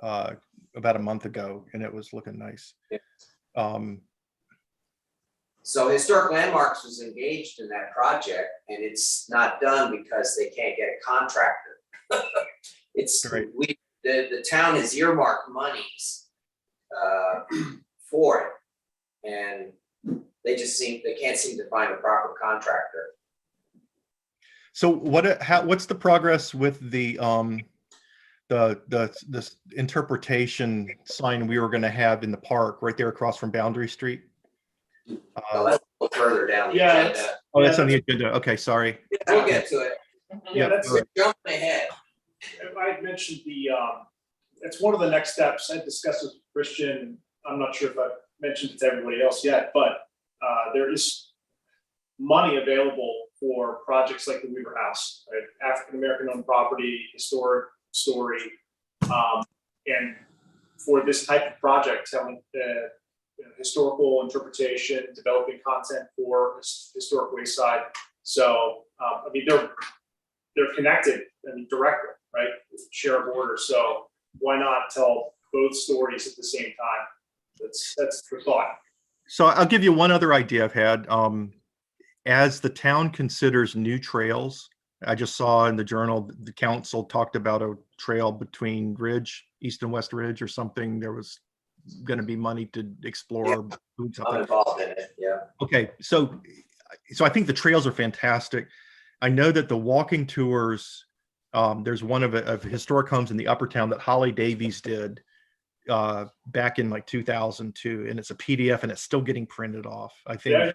about a month ago, and it was looking nice. Yeah. So Historic Landmarks was engaged in that project, and it's not done because they can't get a contractor. It's Right. The town has earmarked monies for it, and they can't seem to find a proper contractor. So what's the progress with the this interpretation sign we were going to have in the park right there across from Boundary Street? So that's a little further down the Yeah, agenda. Oh, that's on the agenda. Okay, sorry. We'll get to it. Yeah, that's, We're jumping ahead. I had mentioned it's one of the next steps. I discussed with Christian. I'm not sure if I've mentioned it to everybody else yet, but there is money available for projects like the Weaver House, right? African-American owned property, historic story, and for this type of project, telling historical interpretation, developing content for historic wayside. So, they're connected directly, right? Share a border. So why not tell both stories at the same time? That's the thought. So I'll give you one other idea I've had. As the town considers new trails, I just saw in the journal, the council talked about a trail between Ridge, East and West Ridge or something. There was going to be money to explore. I'm Something. involved in it, yeah. Okay, so I think the trails are fantastic. I know that the walking tours, there's one of historic homes in the Upper Town that Holly Davies did back in like 2002, and it's a PDF and it's still getting printed off. I think,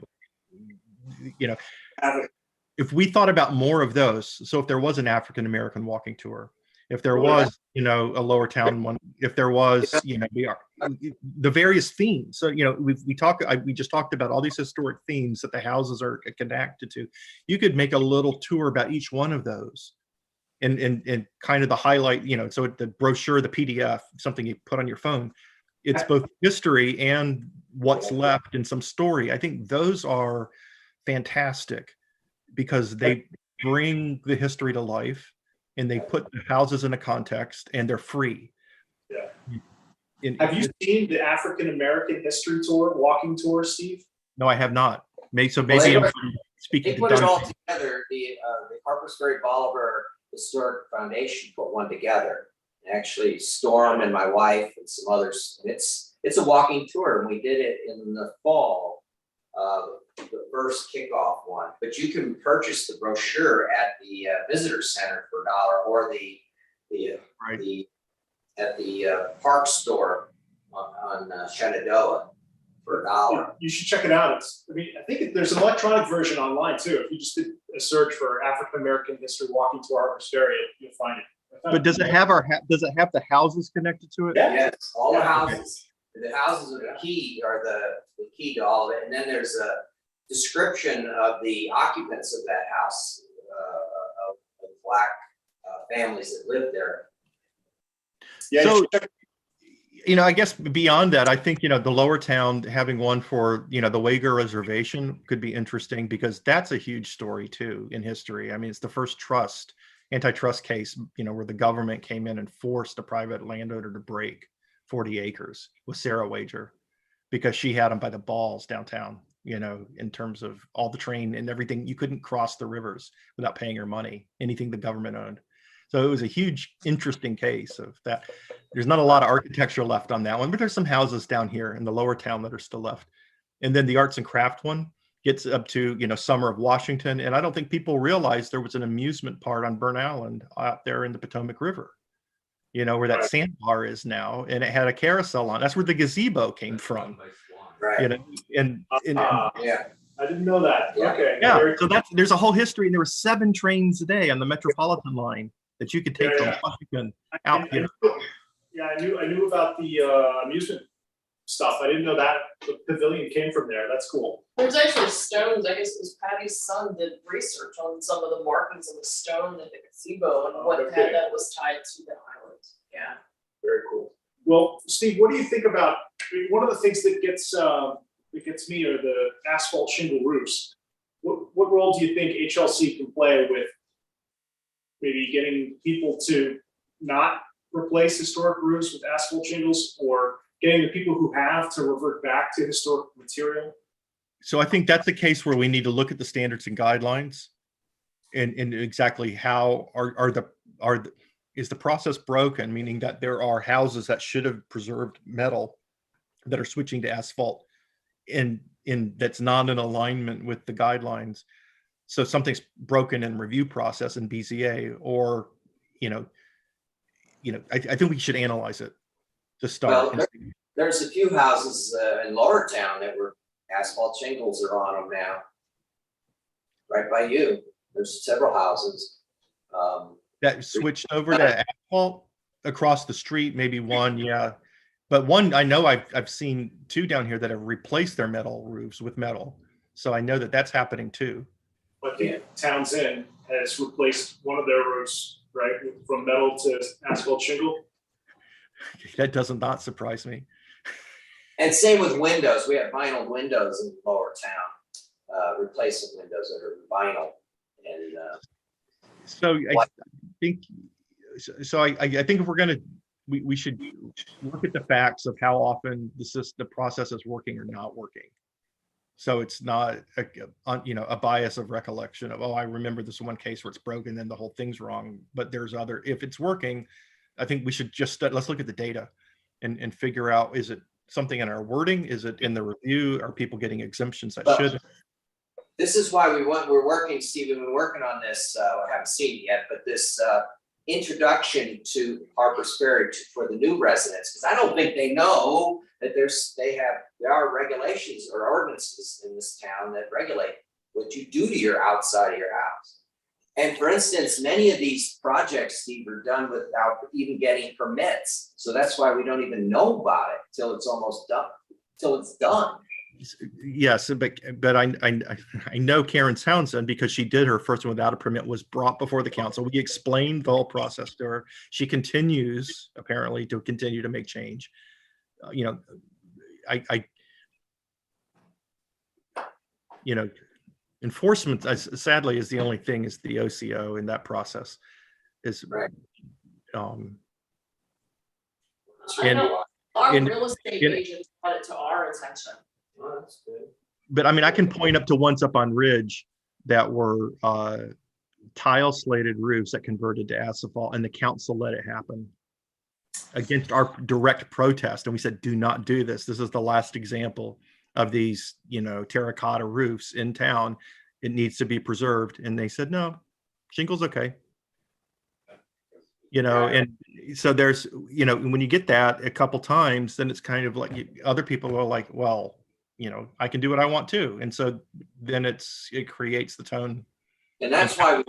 if we thought about more of those, so if there was an African American walking tour, if there was, a lower town one, if there was, the various themes. So, we just talked about all these historic themes that the houses are connected to. You could make a little tour about each one of those and kind of the highlight, so the brochure, the PDF, something you put on your phone, it's both history and what's left and some story. I think those are fantastic because they bring the history to life and they put the houses in a context and they're free. Yeah. Have you seen the African American history tour, walking tour, Steve? No, I have not. Maybe They I'm speaking put to it all Duncan. together. The Harpers Ferry Bolivar Historic Foundation put one together. Actually, Storm and my wife and some others. It's a walking tour, and we did it in the fall, the first kickoff one. But you can purchase the brochure at the visitor center for $1 or at the park store on Shenandoah for $1. You should check it out. I think there's an electronic version online too. If you just did a search for African American history walking to Harpers Ferry, you'll find it. But does it have the houses connected to it? Yeah. Yes, all the houses. The houses are the key to all of it. And then there's a description of the occupants of that house, of Black families that lived there. Yeah. So, you should check- I guess beyond that, I think, the lower town having one for, the Wager Reservation could be interesting because that's a huge story too in history. I mean, it's the first antitrust case, where the government came in and forced a private landowner to break 40 acres with Sarah Wager because she had them by the balls downtown, you know, in terms of all the train and everything. You couldn't cross the rivers without paying your money, anything the government owned. So it was a huge, interesting case of that. There's not a lot of architecture left on that one, but there's some houses down here in the lower town that are still left. And then the arts and craft one gets up to, you know, Summer of Washington. And I don't think people realize there was an amusement part on Burn Island out there in the Potomac River, you know, where that sandbar is now. And it had a carousel on. That's where the gazebo came from, Right. you know, and Yeah. I didn't know that. Yeah. Okay. yeah, Very- so there's a whole history, and there were 7 trains a day on the Metropolitan line that you could take Yeah, from yeah. Washington I out here. knew about the amusement stuff. I didn't know that the pavilion came from there. That's cool. There's actually stones, I guess it was Patty's son did research on some of the markings of the stone at the gazebo and what Okay. had that was tied to the island, yeah. Very cool. Well, Steve, what do you think about, I mean, one of the things that gets me are the asphalt shingle roofs. What role do you think HLC can play with maybe getting people to not replace historic roofs with asphalt shingles, or getting the people who have to revert back to historic material? So I think that's a case where we need to look at the standards and guidelines and exactly how is the process broken, meaning that there are houses that should have preserved metal that are switching to asphalt and that's not in alignment with the guidelines. So something's broken in review process in BZA, or, I think we should analyze it to start. Well, there's a few houses in Lower Town that were asphalt shingles are on them now. Right by you, there's several houses. That switched over to asphalt across the street, maybe one, yeah. But one, I know I've seen 2 down here that have replaced their metal roofs with metal. So I know that that's happening too. I think Townsend has replaced one of their roofs, right, from metal to asphalt shingle. That does not surprise me. And same with windows. We have vinyl windows in Lower Town, replacing windows that are vinyl. And So I think if we should look at the facts of how often the process is working or not working. So it's not a bias of recollection of, oh, I remember this one case where it's broken, then the whole thing's wrong. But there's other, if it's working, I think we should just let's look at the data and figure out, is it something in our wording? Is it in the review? Are people getting exemptions that should? this is why we're working, Steve, we've been working on this, I haven't seen it yet, but this introduction to Harpers Ferry for the new residents, because I don't think they know that there are regulations or ordinances in this town that regulate what you do to your outside of your house. And for instance, many of these projects, Steve, are done without even getting permits. So that's why we don't even know about it till it's almost done, till it's done. Yes, but I know Karen Townsend because she did her first one without a permit, was brought before the council. We explained the whole process to her. She continues apparently to continue to make change. Enforcement sadly is the only thing is the OCO in that process is Right. I know our in- real estate in- agents brought it to our attention. Oh, that's good. But I mean, I can point up to ones up on Ridge that were tile slated roofs that converted to asphalt, and the council let it happen against our direct protest. And we said, do not do this. This is the last example of these, terracotta roofs in town. It needs to be preserved. And they said, no, shingle's okay. And so there's, when you get that a couple times, then it's kind of like other people are like, well, I can do what I want to. And so then it creates the tone. And that's why we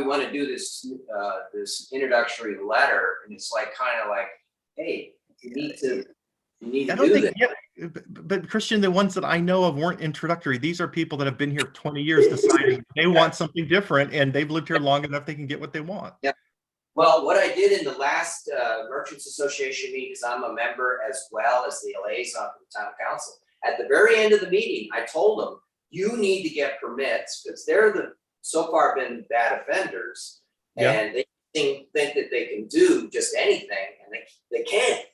want to do this this introductory letter, and it's like kind of like, hey, you need to do this. But Christian, the ones that I know of weren't introductory. These are people that have been here 20 years deciding they want something different, and they've lived here long enough they can get what they want. Yeah. Well, what I did in the last Merchants Association meeting, because I'm a member as well as the liaison for the town council, at the very end of the meeting, I told them, you need to get permits because they're so far been bad offenders, and they think that they can do just anything, and they can't.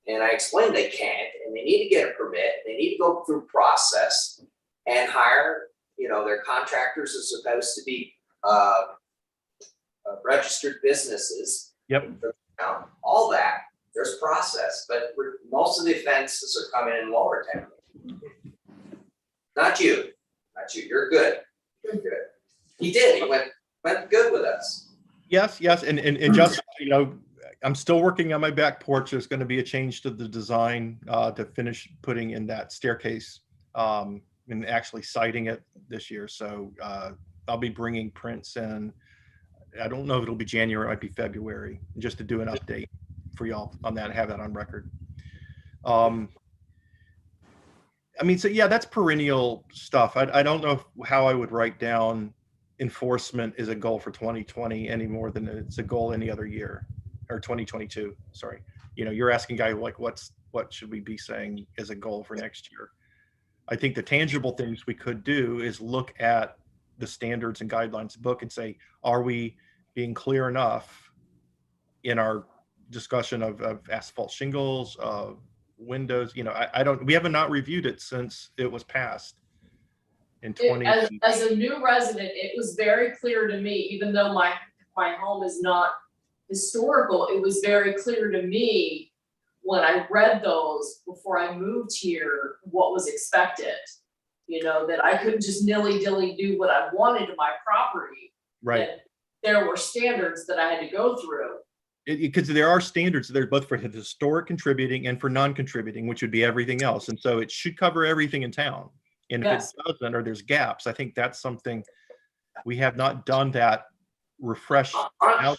And I explained they can't, and they need to get a permit, they need to go through process and hire, their contractors are supposed to be, registered businesses. Yep. All that, there's process, but most of the offenses are coming in Lower Town. Not you, you're good, He did, he went good with us. Yes, and just, I'm still working on my back porch. There's going to be a change to the design to finish putting in that staircase and actually siding it this year. So I'll be bringing prints in. I don't know if it'll be January, it might be February, just to do an update for y'all on that, have that on record. So yeah, that's perennial stuff. I don't know how I would write down enforcement is a goal for 2020 any more than it's a goal any other year, or 2022, sorry. You're asking guy like, what should we be saying as a goal for next year? I think the tangible things we could do is look at the standards and guidelines book and say, are we being clear enough in our discussion of asphalt shingles, of windows? We haven't not reviewed it since it was passed in 20. As a new resident, it was very clear to me, even though my home is not historical, it was very clear to me when I read those before I moved here, what was expected. That I couldn't just nilly-dilly do what I wanted to my property. Right. That there were standards that I had to go through. Because there are standards there both for historic contributing and for non-contributing, which would be everything else. And so it should cover everything in town. And if Yes. it doesn't, or there's gaps, I think that's something we have not done that refresh out.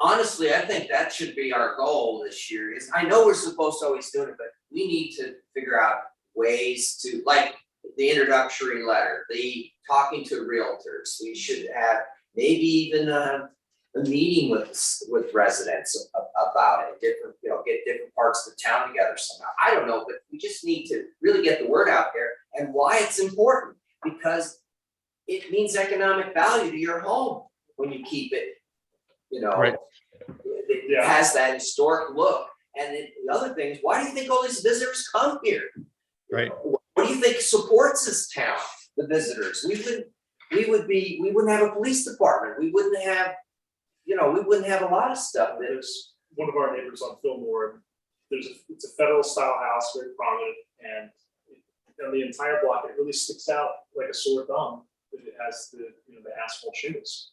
Honestly, I think that should be our goal this year. Is I know we're supposed to always do it, but we need to figure out ways to, like the introductory letter, the talking to realtors. We should have maybe even a meeting with residents about it. Different, get different parts of the town together somehow. I don't know, but we just need to really get the word out there and why it's important, because it means economic value to your home when you keep it. Right. It has that historic look. And the other thing is, why do you think all these visitors come here? Right. What do you think supports this town, the visitors? We wouldn't have a police department. We wouldn't have, we wouldn't have a lot of stuff. There's one of our neighbors on Fillmore. It's a federal style house, very prominent, and on the entire block, it really sticks out like a sore thumb. It has the asphalt shingles.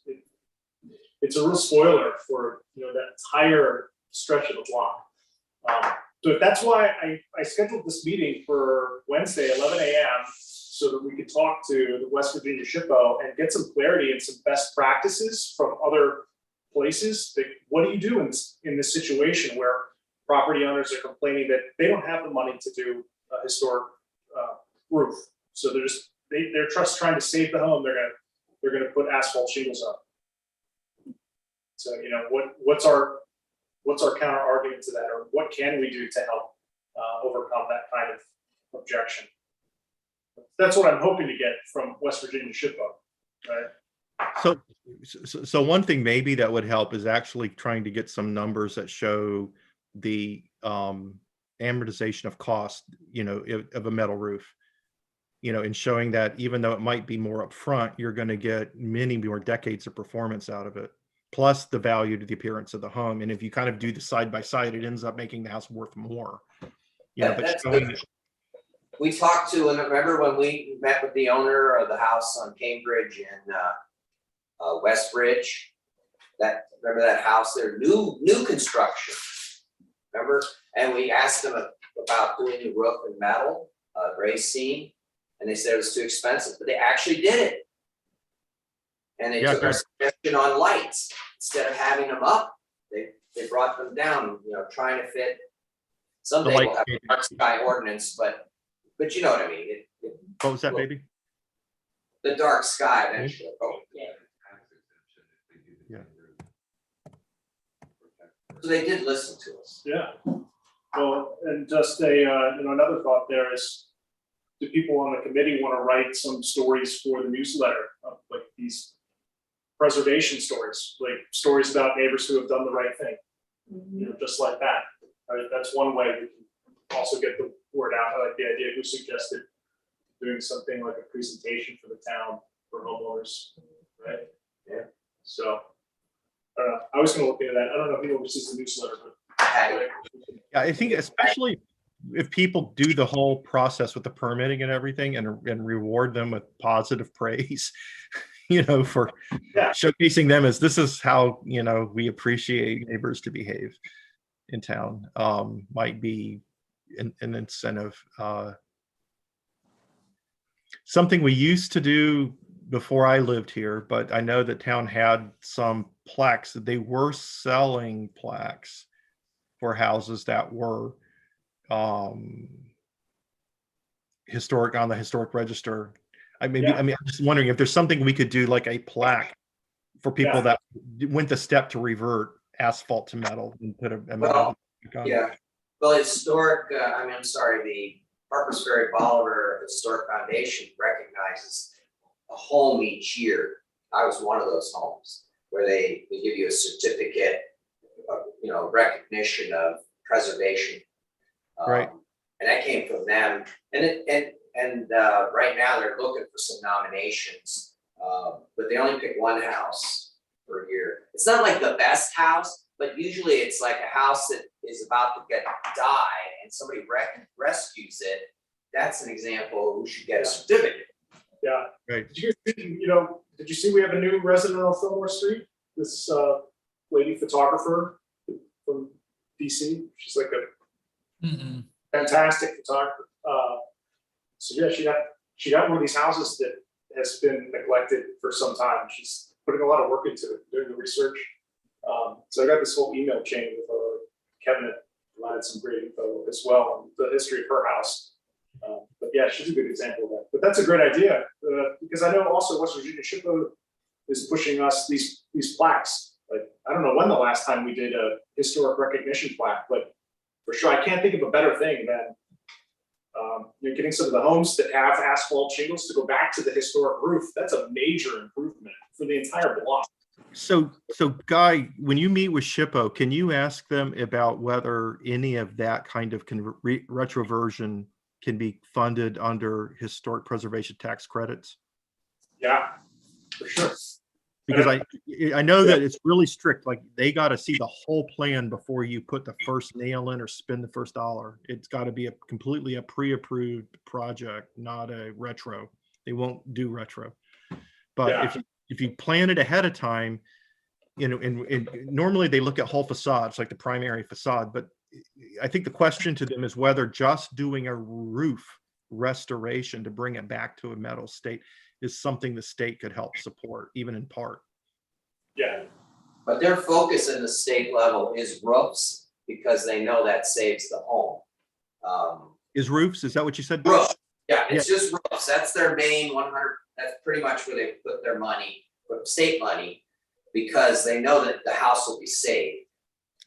It's a real spoiler for that entire stretch of the block. So that's why I scheduled this meeting for Wednesday, 11 a.m. so that we could talk to the West Virginia SHPO and get some clarity and some best practices from other places. What do you do in this situation where property owners are complaining that they don't have the money to do a historic roof? So they're just trying to save the home. They're gonna put asphalt shingles up. So what's our counter argument to that, or what can we do to help overcome that kind of objection? That's what I'm hoping to get from West Virginia SHPO, right? So one thing maybe that would help is actually trying to get some numbers that show the amortization of cost, of a metal roof, and showing that even though it might be more upfront, you're going to get many more decades of performance out of it, plus the value to the appearance of the home. And if you kind of do the side by side, it ends up making the house worth more. But showing We talked to, and remember when we met with the owner of the house on Cambridge and Westbridge? Remember that house there, new construction, remember? And we asked them about doing the roof in metal, raised seam, and they said it was too expensive, but they actually did it. And they took our suggestion on lights, instead of having them up, they brought them down, trying to fit. Someday we'll have a dark sky ordinance, but you know what I mean. what was that, baby? The dark sky eventually. Yeah. So they did listen to us. Yeah. Well, and just another thought there is, do people on the committee want to write some stories for the newsletter, like these preservation stories, like stories about neighbors who have done the right thing, just like that. That's one way we can also get the word out. I like the idea. Who suggested doing something like a presentation for the town for homeowners, right? Yeah. So, I don't know. I was gonna look into that. I don't know if anyone sees the newsletter, but. Patty, Yeah, I think especially if people do the whole process with the permitting and everything and reward them with positive praise, for Yeah. showcasing them as this is how, we appreciate neighbors to behave in town, might be an incentive. Something we used to do before I lived here, but I know that town had some plaques that they were selling plaques for houses that were historic on the historic register. I'm just wondering if there's something we could do, like a plaque for people that went the step to revert asphalt to metal and put a metal. yeah, well, historic, I'm sorry, the Harpers Ferry Bolivar Historic Foundation recognizes a home each year. I was one of those homes where they give you a certificate of, recognition of preservation. Right. And that came from them. And right now they're looking for some nominations, but they only pick one house per year. It's not like the best house, but usually it's like a house that is about to die and somebody rescues it. That's an example who should get a certificate. Yeah. Right. Did you see we have a new resident on Fillmore Street? This lady photographer from DC. She's like a fantastic photographer. So yeah, she got one of these houses that has been neglected for some time. She's putting a lot of work into it, doing the research. So I got this whole email chain with Kevin that provided some great info as well on the history of her house. But yeah, she's a good example of that. But that's a great idea because I know also West Virginia SHPO is pushing us these plaques. Like, I don't know when the last time we did a historic recognition plaque, but for sure, I can't think of a better thing than getting some of the homes that have asphalt shingles to go back to the historic roof. That's a major improvement for the entire block. So Guy, when you meet with SHPO, can you ask them about whether any of that kind of retroversion can be funded under historic preservation tax credits? Yeah, for sure. Because I know that it's really strict. Like, they got to see the whole plan before you put the first nail in or spend the first dollar. It's got to be completely a pre-approved project, not a retro. They won't do retro. But if you plan it ahead of time, and normally they look at whole facades, like the primary facade. But I think the question to them is whether just doing a roof restoration to bring it back to a metal state is something the state could help support, even in part. Yeah. But their focus in the state level is roofs because they know that saves the home. Is roofs? Is that what you said? Roof. Yeah, it's just roofs. That's their main 100. That's pretty much where they put their money, state money, because they know that the house will be saved.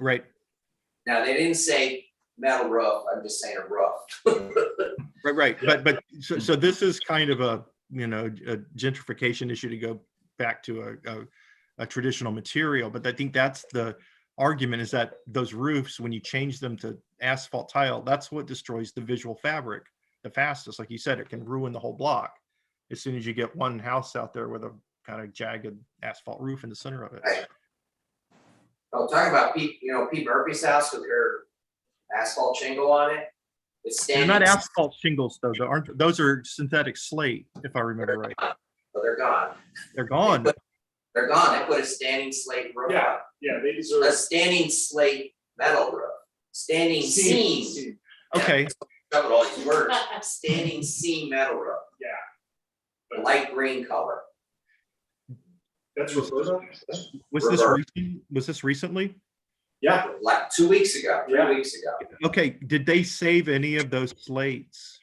Right. Now, they didn't say metal roof. I'm just saying a roof. Right. Yeah. But so this is kind of a gentrification issue to go back to a traditional material. But I think that's the argument, is that those roofs, when you change them to asphalt tile, that's what destroys the visual fabric the fastest. Like you said, it can ruin the whole block as soon as you get one house out there with a kind of jagged asphalt roof in the center of it. Right. Oh, talking about Pete Murphy's house with her asphalt shingle on it. It's They're standing. not asphalt shingles though. Those are synthetic slate, if I remember right. Oh, they're gone. They're gone. They're gone. They put a standing slate roof on. Yeah, they deserve A standing slate metal roof. Standing seam. Okay. Covered all these words. Standing seam metal roof. Yeah. Light green color. That's Roberta? Was this recently? Yeah. Like 2 weeks ago, 3 weeks ago. Okay, did they save any of those slates?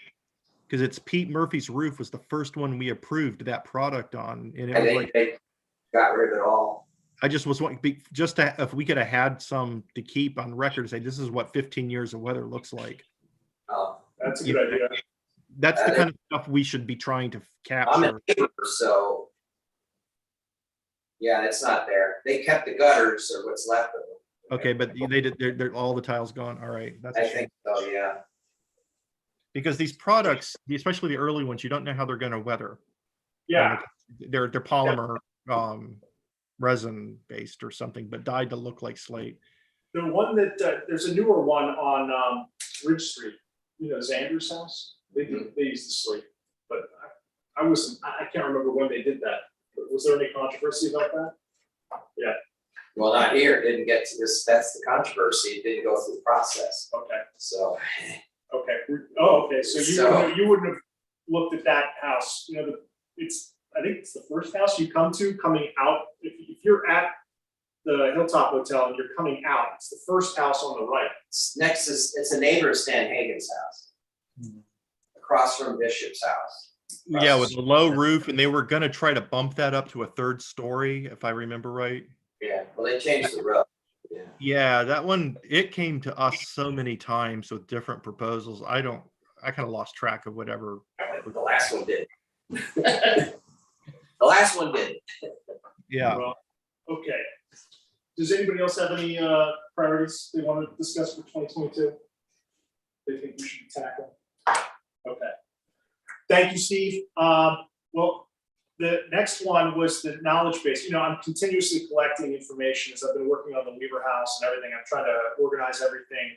Because it's Pete Murphy's roof was the first one we approved that product on, and it I was think like, they got rid of it all. I just was wondering, just if we could have had some to keep on record to say this is what 15 years of weather looks like. Oh, That's a good idea. That's the kind of stuff we should be trying to I'm capture. a neighbor, so yeah, it's not there. They kept the gutters or what's left of them. Okay, but they did, they're all the tiles gone. All right, that's a I shame. think so, yeah. Because these products, especially the early ones, you don't know how they're going to weather. Yeah, They're polymer resin based or something, but dyed to look like slate. the one that, there's a newer one on Ridge Street, you know, Xander's house. They use the slate, but I can't remember when they did that. Was there any controversy about that? Yeah, Well, not here, it didn't get to this, that's the controversy, it didn't go through the process, okay, so. okay. Oh, okay, so So- you wouldn't have looked at that house, you know, I think it's the first house you come to coming out, if you're at the Hilltop Hotel and you're coming out, it's the first house on the right. Next it's a neighbor of Stan Hagen's house. Across from Bishop's house. Yeah, with the low roof, and they were going to try to bump that up to a third story, if I remember right. Yeah, well, they changed the road. Yeah. Yeah, that one, it came to us so many times with different proposals. I kind of lost track of whatever. The last one did. The last one did. Yeah. Well, okay. Does anybody else have any priorities they want to discuss for 2022? They think we should tackle? Okay. Thank you, Steve. Well, the next one was the knowledge base. You know, I'm continuously collecting information as I've been working on the Weaver House and everything. I'm trying to organize everything,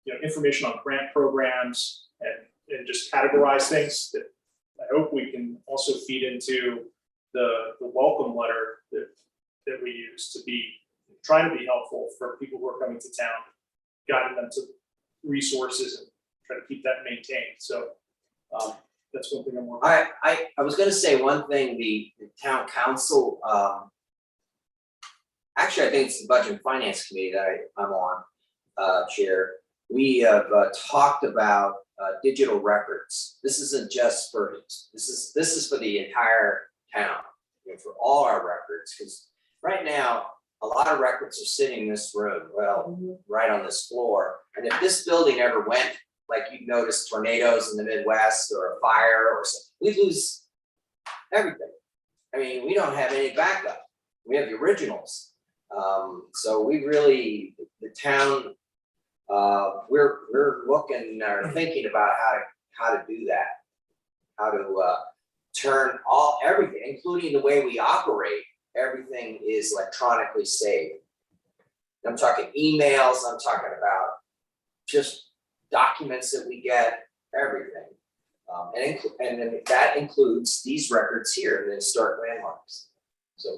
you know, information on grant programs and just categorize things that I hope we can also feed into the welcome letter that we use to try to be helpful for people who are coming to town, guiding them to resources and try to keep that maintained. So that's one thing I'm working on. I was gonna say one thing, the town council, actually, I think it's the Budget and Finance Committee that I'm on, Chair. We have talked about digital records. This isn't just for, this is for the entire town, you know, for all our records, because right now, a lot of records are sitting in this room, well, right on this floor. And if this building ever went, like you've noticed tornadoes in the Midwest or a fire or something, we lose everything. I mean, we don't have any backup. We have the originals. So we really, the town, we're looking or thinking about how to do that. How to turn everything, including the way we operate, everything is electronically saved. I'm talking emails, I'm talking about just documents that we get, everything. And then that includes these records here, the historic landmarks. So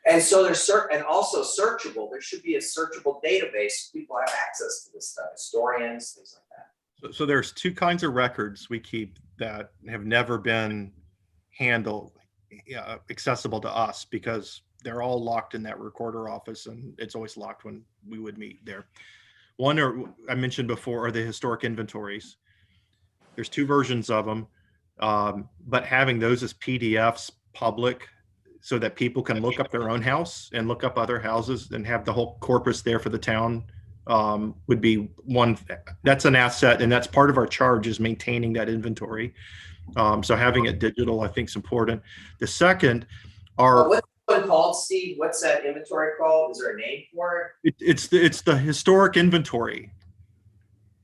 there's and also searchable, there should be a searchable database, so people have access to this stuff, historians, things like that. So there's two kinds of records we keep that have never been handled, accessible to us, because they're all locked in that recorder office, and it's always locked when we would meet there. One, or I mentioned before, are the historic inventories. There's two versions of them, but having those as PDFs public so that people can look up their own house and look up other houses and have the whole corpus there for the town would be one. That's an asset, and that's part of our charge, is maintaining that inventory. So having it digital, I think, is important. The second are What's one called, Steve? What's that inventory called? Is there a name for it? it's the historic inventory,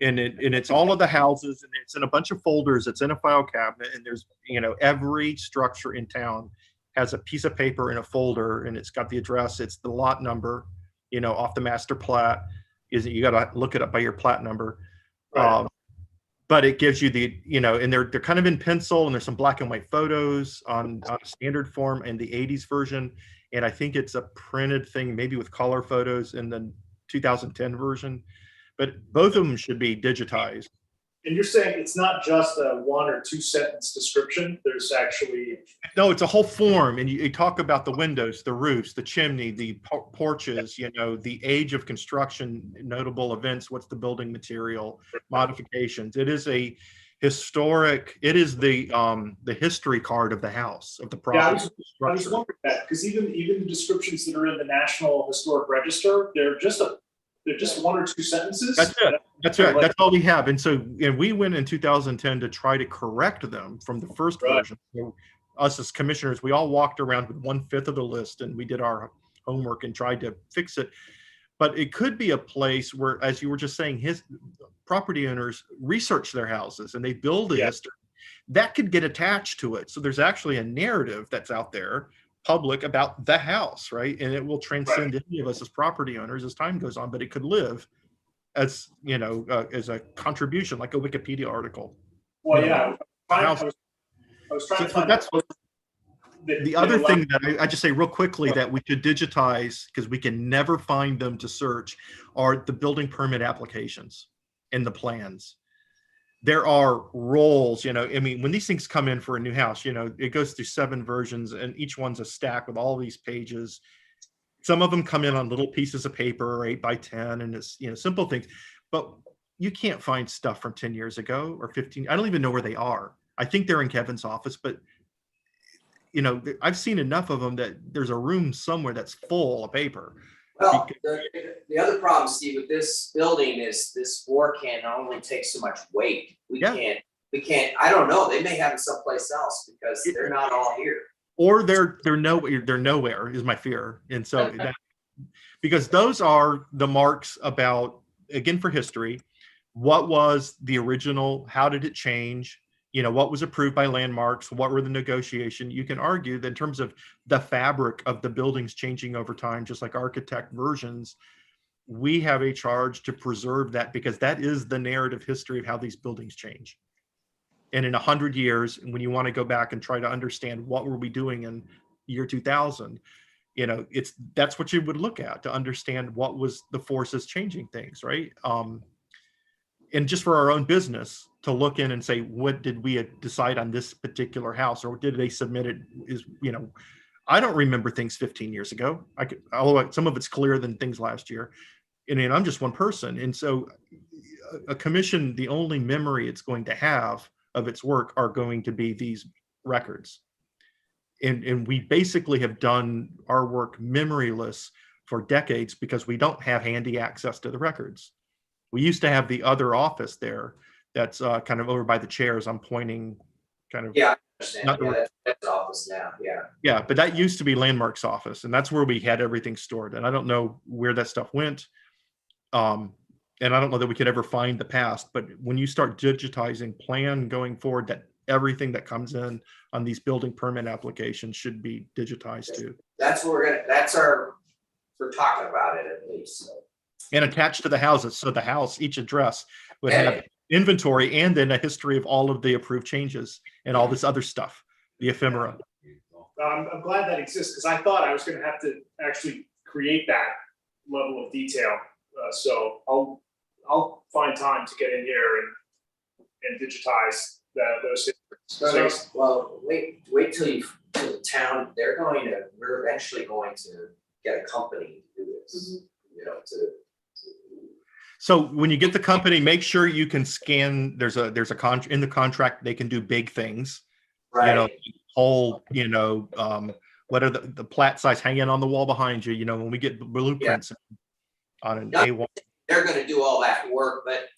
and it's all of the houses, and it's in a bunch of folders. It's in a file cabinet, and there's, you know, every structure in town has a piece of paper in a folder, and it's got the address, it's the lot number, you know, off the master plat. You got to look it up by your plat number. Right. But it gives you the, you know, and they're kind of in pencil, and there's some black and white photos on a standard form and the 80s version. And I think it's a printed thing, maybe with color photos in the 2010 version, but both of them should be digitized. And you're saying it's not just a 1 or 2 sentence description, there's actually. No, it's a whole form, and you talk about the windows, the roofs, the chimney, the porches, you know, the age of construction, notable events, what's the building material, modifications. It is a historic, it is the history card of the house, of the Yeah, property. I was wondering that, because even the descriptions that are in the National Historic Register, they're just 1 or 2 sentences. That's it. That's right. That's all we have. And so, and we went in 2010 to try to correct them from the first version. So us as commissioners, we all walked around with 1/5 of the list, and we did our homework and tried to fix it. But it could be a place where, as you were just saying, his property owners research their houses and they build a Yeah. history that could get attached to it. So there's actually a narrative that's out there, public, about the house, right? And it will transcend any of us as property owners as time goes on, but it could live as, you know, as a contribution, like a Wikipedia article. Well, You know, yeah, I was trying So to find. that's out the other thing that I just say real quickly that we should digitize, because we can never find them to search, are the building permit applications and the plans. There are roles, you know, I mean, when these things come in for a new house, you know, it goes through 7 versions and each one's a stack with all these pages. Some of them come in on little pieces of paper or 8x10 and it's, you know, simple things, but you can't find stuff from 10 years ago or 15. I don't even know where they are. I think they're in Kevin's office, but you know, I've seen enough of them that there's a room somewhere that's full of paper. Well, the other problem, Steve, with this building is this floor can only take so much weight. We Yeah. can't, I don't know, they may have it someplace else because they're not all here. Or they're nowhere is my fear. And so that, because those are the marks about, again, for history, what was the original, how did it change? You know, what was approved by landmarks? What were the negotiation? You can argue that in terms of the fabric of the buildings changing over time, just like architect versions, we have a charge to preserve that because that is the narrative history of how these buildings change. And in 100 years, when you want to go back and try to understand what were we doing in year 2000, you know, that's what you would look at to understand what was the forces changing things, right? And just for our own business to look in and say, what did we decide on this particular house, or did they submit it? Is, you know, I don't remember things 15 years ago. I could, although some of it's clearer than things last year. And I'm just one person. And so a commission, the only memory it's going to have of its work are going to be these records. And we basically have done our work memoryless for decades because we don't have handy access to the records. We used to have the other office there that's kind of over by the chairs. I'm pointing kind of. Yeah, I understand. Not- Yeah, that's office now, yeah. Yeah, but that used to be Landmark's office and that's where we had everything stored. And I don't know where that stuff went. And I don't know that we could ever find the past, but when you start digitizing plan going forward, that everything that comes in on these building permit applications should be digitized too. That's what we're talking about it at least, so. And attached to the houses. So the house, each address would Yeah. have inventory and then a history of all of the approved changes and all this other stuff, the ephemera. I'm glad that exists because I thought I was going to have to actually create that level of detail. So I'll find time to get in here and digitize those histories. Well, wait till the town, we're eventually going to get a company to do this, you know, So when you get the company, make sure you can scan, there's a in the contract, they can do big things. right. You know, whole, you know, what are the plat size hanging on the wall behind you, you know, when we get blueprints on an Yeah. A1. They're gonna do all that work, but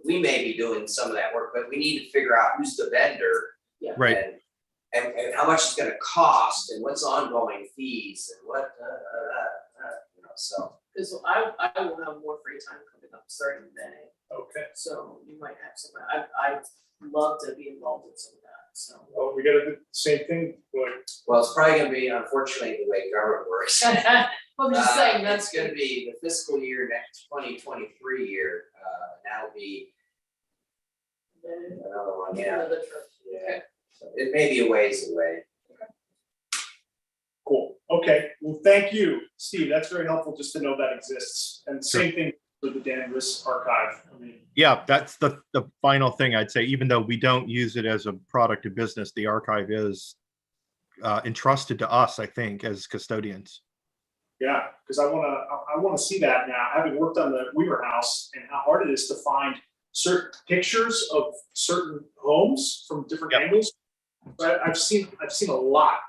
we may be doing some of that work, but we need to figure out who's the vendor. Right. And how much it's gonna cost and what's ongoing fees and what, you know, so. Because I will have more free time coming up starting in May, Okay. so you might have some, I'd love to be involved in some of that, so. Well, we got to do the same thing. Like, Well, it's probably gonna be, unfortunately, the way government works. I'm just saying, That's that's gonna be the fiscal year next 2023 year, that'll be another one, yeah. another trip. Yeah, so it may be a ways away. cool. Okay. Well, thank you, Steve. That's very helpful just to know that exists. And same thing for the Dan Riss archive. I mean, Yeah, that's the final thing I'd say, even though we don't use it as a product of business, the archive is entrusted to us, I think, as custodians. yeah, because I want to see that now, having worked on the Weaver House and how hard it is to find certain pictures of certain homes from different Yep. angles. But I've seen a lot,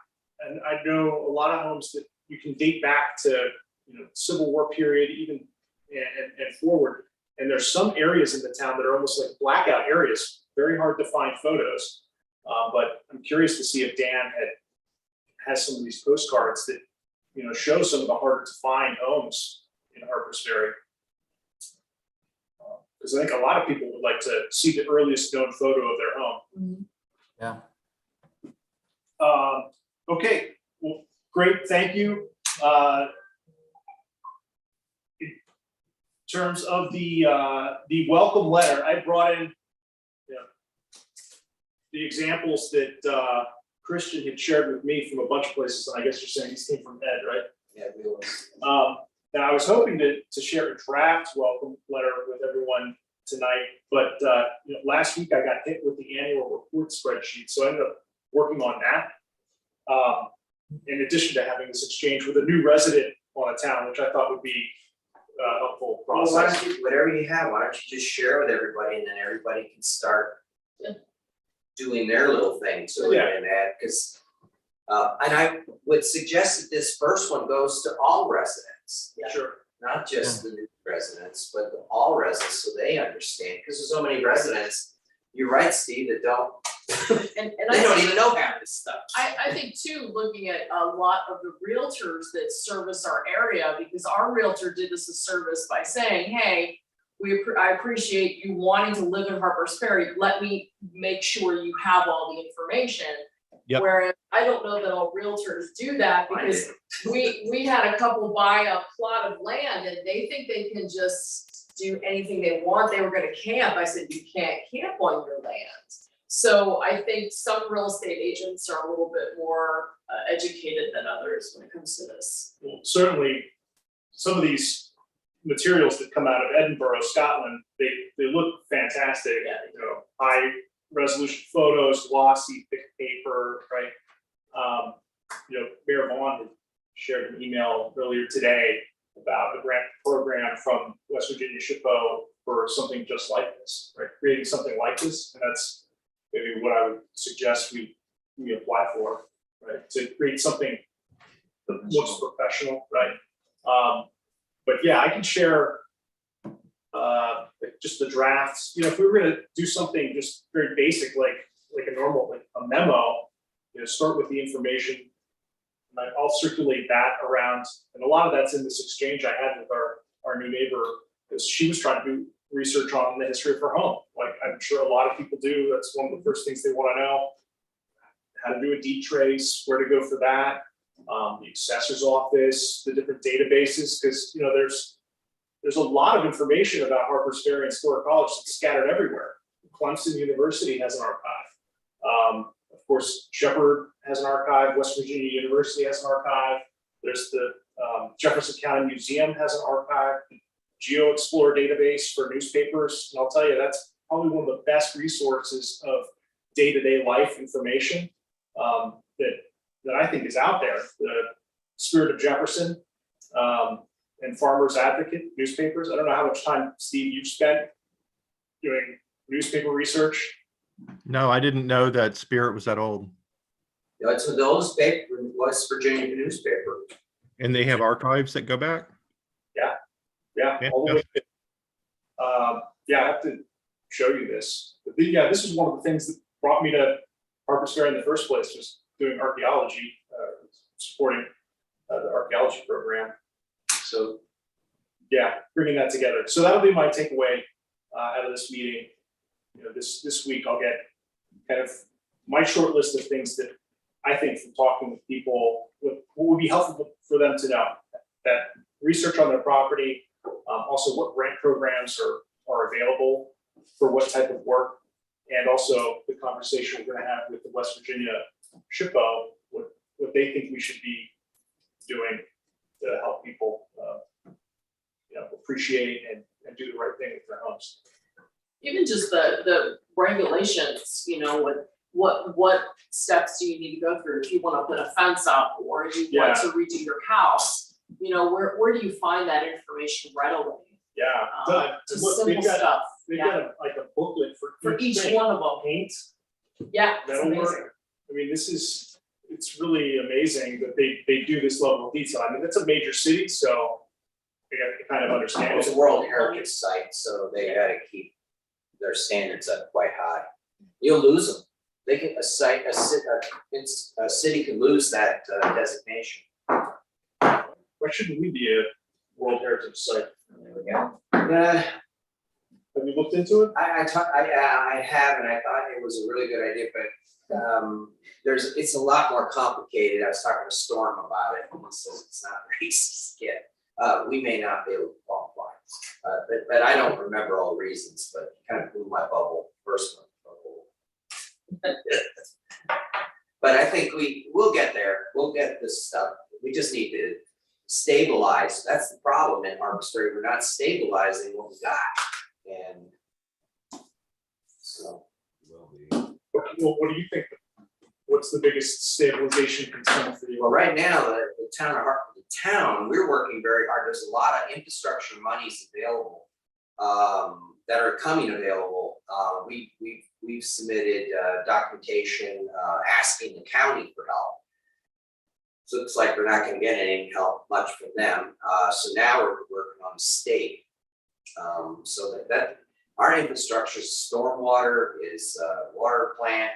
and I know a lot of homes that you can date back to, you know, Civil War period, even and forward. And there's some areas in the town that are almost like blackout areas, very hard to find photos. But I'm curious to see if Dan has some of these postcards that show some of the harder to find homes in Harpers Ferry. Because I think a lot of people would like to see the earliest known photo of their home. Yeah. Okay, well, great, thank you. In terms of the welcome letter, I brought in the examples that Christian had shared with me from a bunch of places, and I guess you're saying these came from Ed, right? Yeah, we will. And I was hoping to share a draft welcome letter with everyone tonight, but last week I got hit with the annual report spreadsheet, so I ended up working on that. In addition to having this exchange with a new resident on a town, which I thought would be a helpful Well, why process. don't you, whatever you have, why don't you just share with everybody, and then everybody can start doing their little thing to it and add, because and I would suggest that this first one goes to all residents, Sure. not just the new residents, but all residents, so they understand, because there's so many residents, you're right, Steve, that don't, And they I don't think, even know half this stuff. I think too, looking at a lot of the realtors that service our area, because our realtor did us a service by saying, hey, I appreciate you wanting to live in Harpers Ferry, let me make sure you have all the information. Yep. Whereas I don't know that all realtors do that, because we had a couple buy a plot of land and they think they can just do anything they want, they were gonna camp, I said, you can't camp on your land. So I think some real estate agents are a little bit more educated than others when it comes to this. Well, certainly, some of these materials that come out of Edinburgh, Scotland, they look fantastic. Yeah. High resolution photos, glossy, thick paper, right? Mayor Vaughn had shared an email earlier today about a grant program from West Virginia SHPO for something just like this, right? Creating something like this, and that's maybe what I would suggest we apply for, right? To create something that looks professional, right? But yeah, I can share just the drafts. If we were gonna do something just very basic, like a normal, like a memo, start with the information. And I'll circulate that around, and a lot of that's in this exchange I had with our new neighbor, because she was trying to do research on the history of her home. Like I'm sure a lot of people do. That's one of the first things they want to know. How to do a deed trace, where to go for that. The assessor's office, the different databases, because there's a lot of information about Harpers Ferry and Historic College that's scattered everywhere. Clemson University has an archive. Of course, Shepherd has an archive. West Virginia University has an archive. There's the Jefferson County Museum has an archive. GeoExplore database for newspapers, and I'll tell you that's probably one of the best resources of day-to-day life information that I think is out there. The Spirit of Jefferson and Farmers Advocate newspapers. I don't know how much time, Steve, you've spent doing newspaper research. No, I didn't know that Spirit was that old. It's an old paper, West Virginia newspaper. And they have archives that go back? Yeah, all the way. I have to show you this. But this is one of the things that brought me to Harpers Ferry in the first place, was doing archaeology, supporting the archaeology program. So bringing that together. So that'll be my takeaway out of this meeting. This week I'll get kind of my short list of things that I think from talking with people, what would be helpful for them to know. That research on their property, also what grant programs are available for what type of work, and also the conversation we're going to have with the West Virginia SHPO, what they think we should be doing to help people appreciate and do the right thing with their homes. Even just the regulations, what steps do you need to go through if you want to put a fence up or you want to redo your house? Where do you find that information readily? Just simple stuff. They've got a booklet For each thing. one of them. Paint, Yeah, it's metalwork. amazing. I mean, it's really amazing that they do this level of detail. I mean, it's a major city, so they got to kind of understand. It's a World Heritage Site, so they gotta keep their standards up quite high. You'll lose them. They can, a city can lose that designation. Why shouldn't we be a World Heritage Site? There we go. Have you looked into it? I have, and I thought it was a really good idea, but it's a lot more complicated. I was talking to Storm about it, and he says it's not racist yet. We may not be able to qualify, but I don't remember all the reasons, but it kind of blew my bubble, personal bubble. But I think we'll get there. We'll get this stuff. We just need to stabilize. That's the problem in Harpers Ferry. We're not stabilizing what we got. And so. What do you think? What's the biggest stabilization concern for you? Well, right now, the town, we're working very hard. There's a lot of infrastructure monies available that are coming available. We've submitted documentation asking the county for help. So it's like we're not gonna get any help much from them. So now we're working on the state. So that our infrastructure is stormwater, is water plant,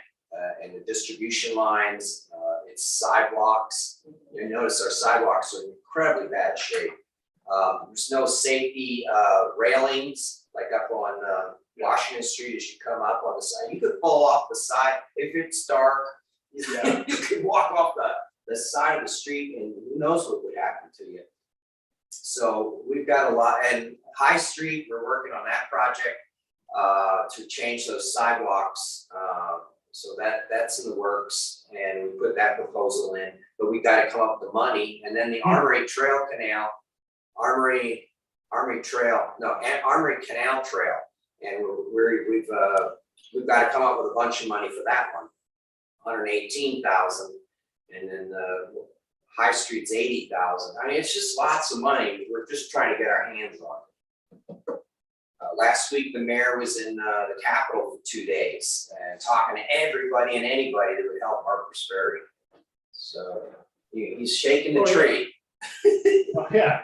and the distribution lines, it's sidewalks. You notice our sidewalks are in incredibly bad shape. There's no safety railings like up on Washington Street as you come up on the side. You could pull off the side if it's dark. Yeah. You could walk off the side of the street and who knows what would happen to you. So we've got a lot, and High Street, we're working on that project to change those sidewalks. So that's in the works, and we put that proposal in, but we gotta come up with the money, and then the Armory Trail Canal, Armory Canal Trail, and we've gotta come up with a bunch of money for that one, 118,000, and then the High Street's 80,000. I mean, it's just lots of money. We're just trying to get our hands on it. Last week, the mayor was in the Capitol for 2 days and talking to everybody and anybody that would help Harpers Ferry. So he's shaking the tree. Oh, yeah,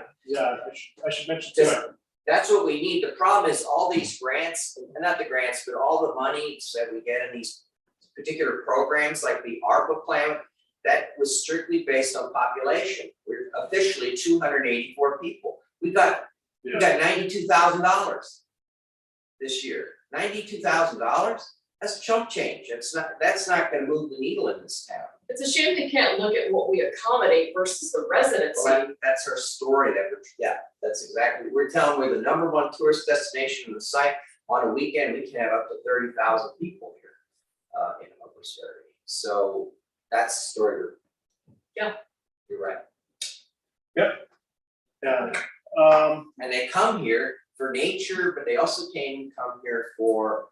I should mention too. That's what we need. The problem is all these grants, and not the grants, but all the money that we get in these particular programs, like the ARPA plan, that was strictly based on population. We're officially 284 people. We got $92,000 this year. $92,000? That's chump change. That's not gonna move the needle in this town. It's a shame they can't look at what we accommodate versus the residency. Well, that's our story that's exactly, we're telling we're the #1 tourist destination in the site. On a weekend, we can have up to 30,000 people here in Harpers Ferry. So that's the story. Yeah. You're right. Yeah. And they come here for nature, but they also come here for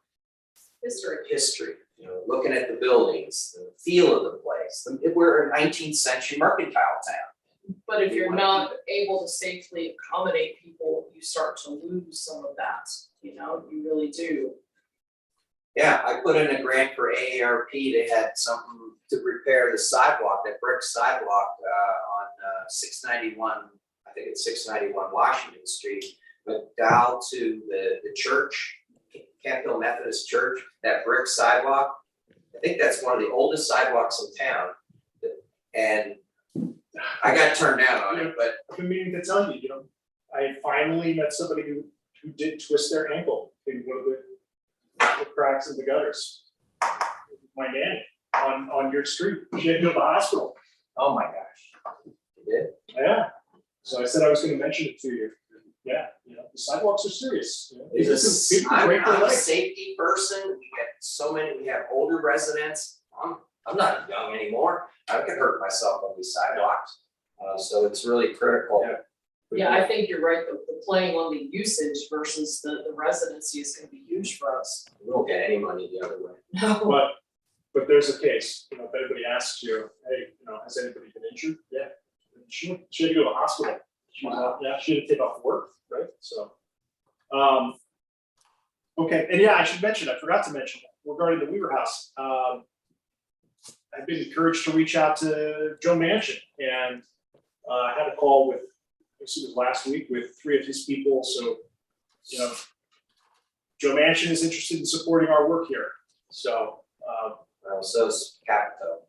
history, you know, looking at the buildings, the feel of the place. We're a 19th century mercantile town. But if you're not able to safely accommodate people, you start to lose some of that, you know, you really do. Yeah, I put in a grant for AARP. They had something to repair the sidewalk, that brick sidewalk on 691, I think it's 691 Washington Street, but down to the church, Camp Hill Methodist Church, that brick sidewalk. I think that's one of the oldest sidewalks in town. And I got turned down on it, but I've been meaning to tell you, you know, I finally met somebody who did twist their ankle in one of the cracks in the gutters. My nanny on your street. She had to go to the hospital. oh my gosh. You did? Yeah. So I said I was gonna mention it to you. Yeah, you know, the sidewalks are serious. You know, people I'm break their a legs. safety person. We have older residents. I'm not young anymore. I could hurt myself on these sidewalks. So it's really critical. Yeah, I think you're right, the playing on the usage versus the residency is gonna be huge for us. We don't get any money the other way. No. But there's a case, you know, if anybody asks you, hey, you know, has anybody been injured? Yeah. She had to go to the hospital. She had to take off work, right? So, okay, and yeah, I forgot to mention regarding the Weaver House. I've been encouraged to reach out to Joe Manchin, and I had a call with, I guess it was last week, with 3 of his people. So, you know, Joe Manchin is interested in supporting our work here. So, So is Capito.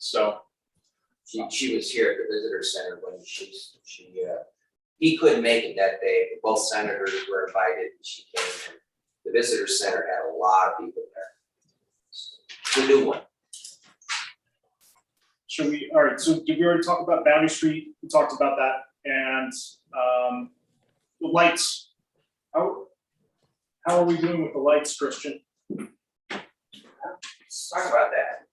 so She was here at the visitor center when he couldn't make it that day, but both senators were invited, and she came, and the visitor center had a lot of people there. The new one. Should we, all right, so did we already talk about Boundary Street? We talked about that, and the lights. How are we doing with the lights, Christian? Let's talk about that.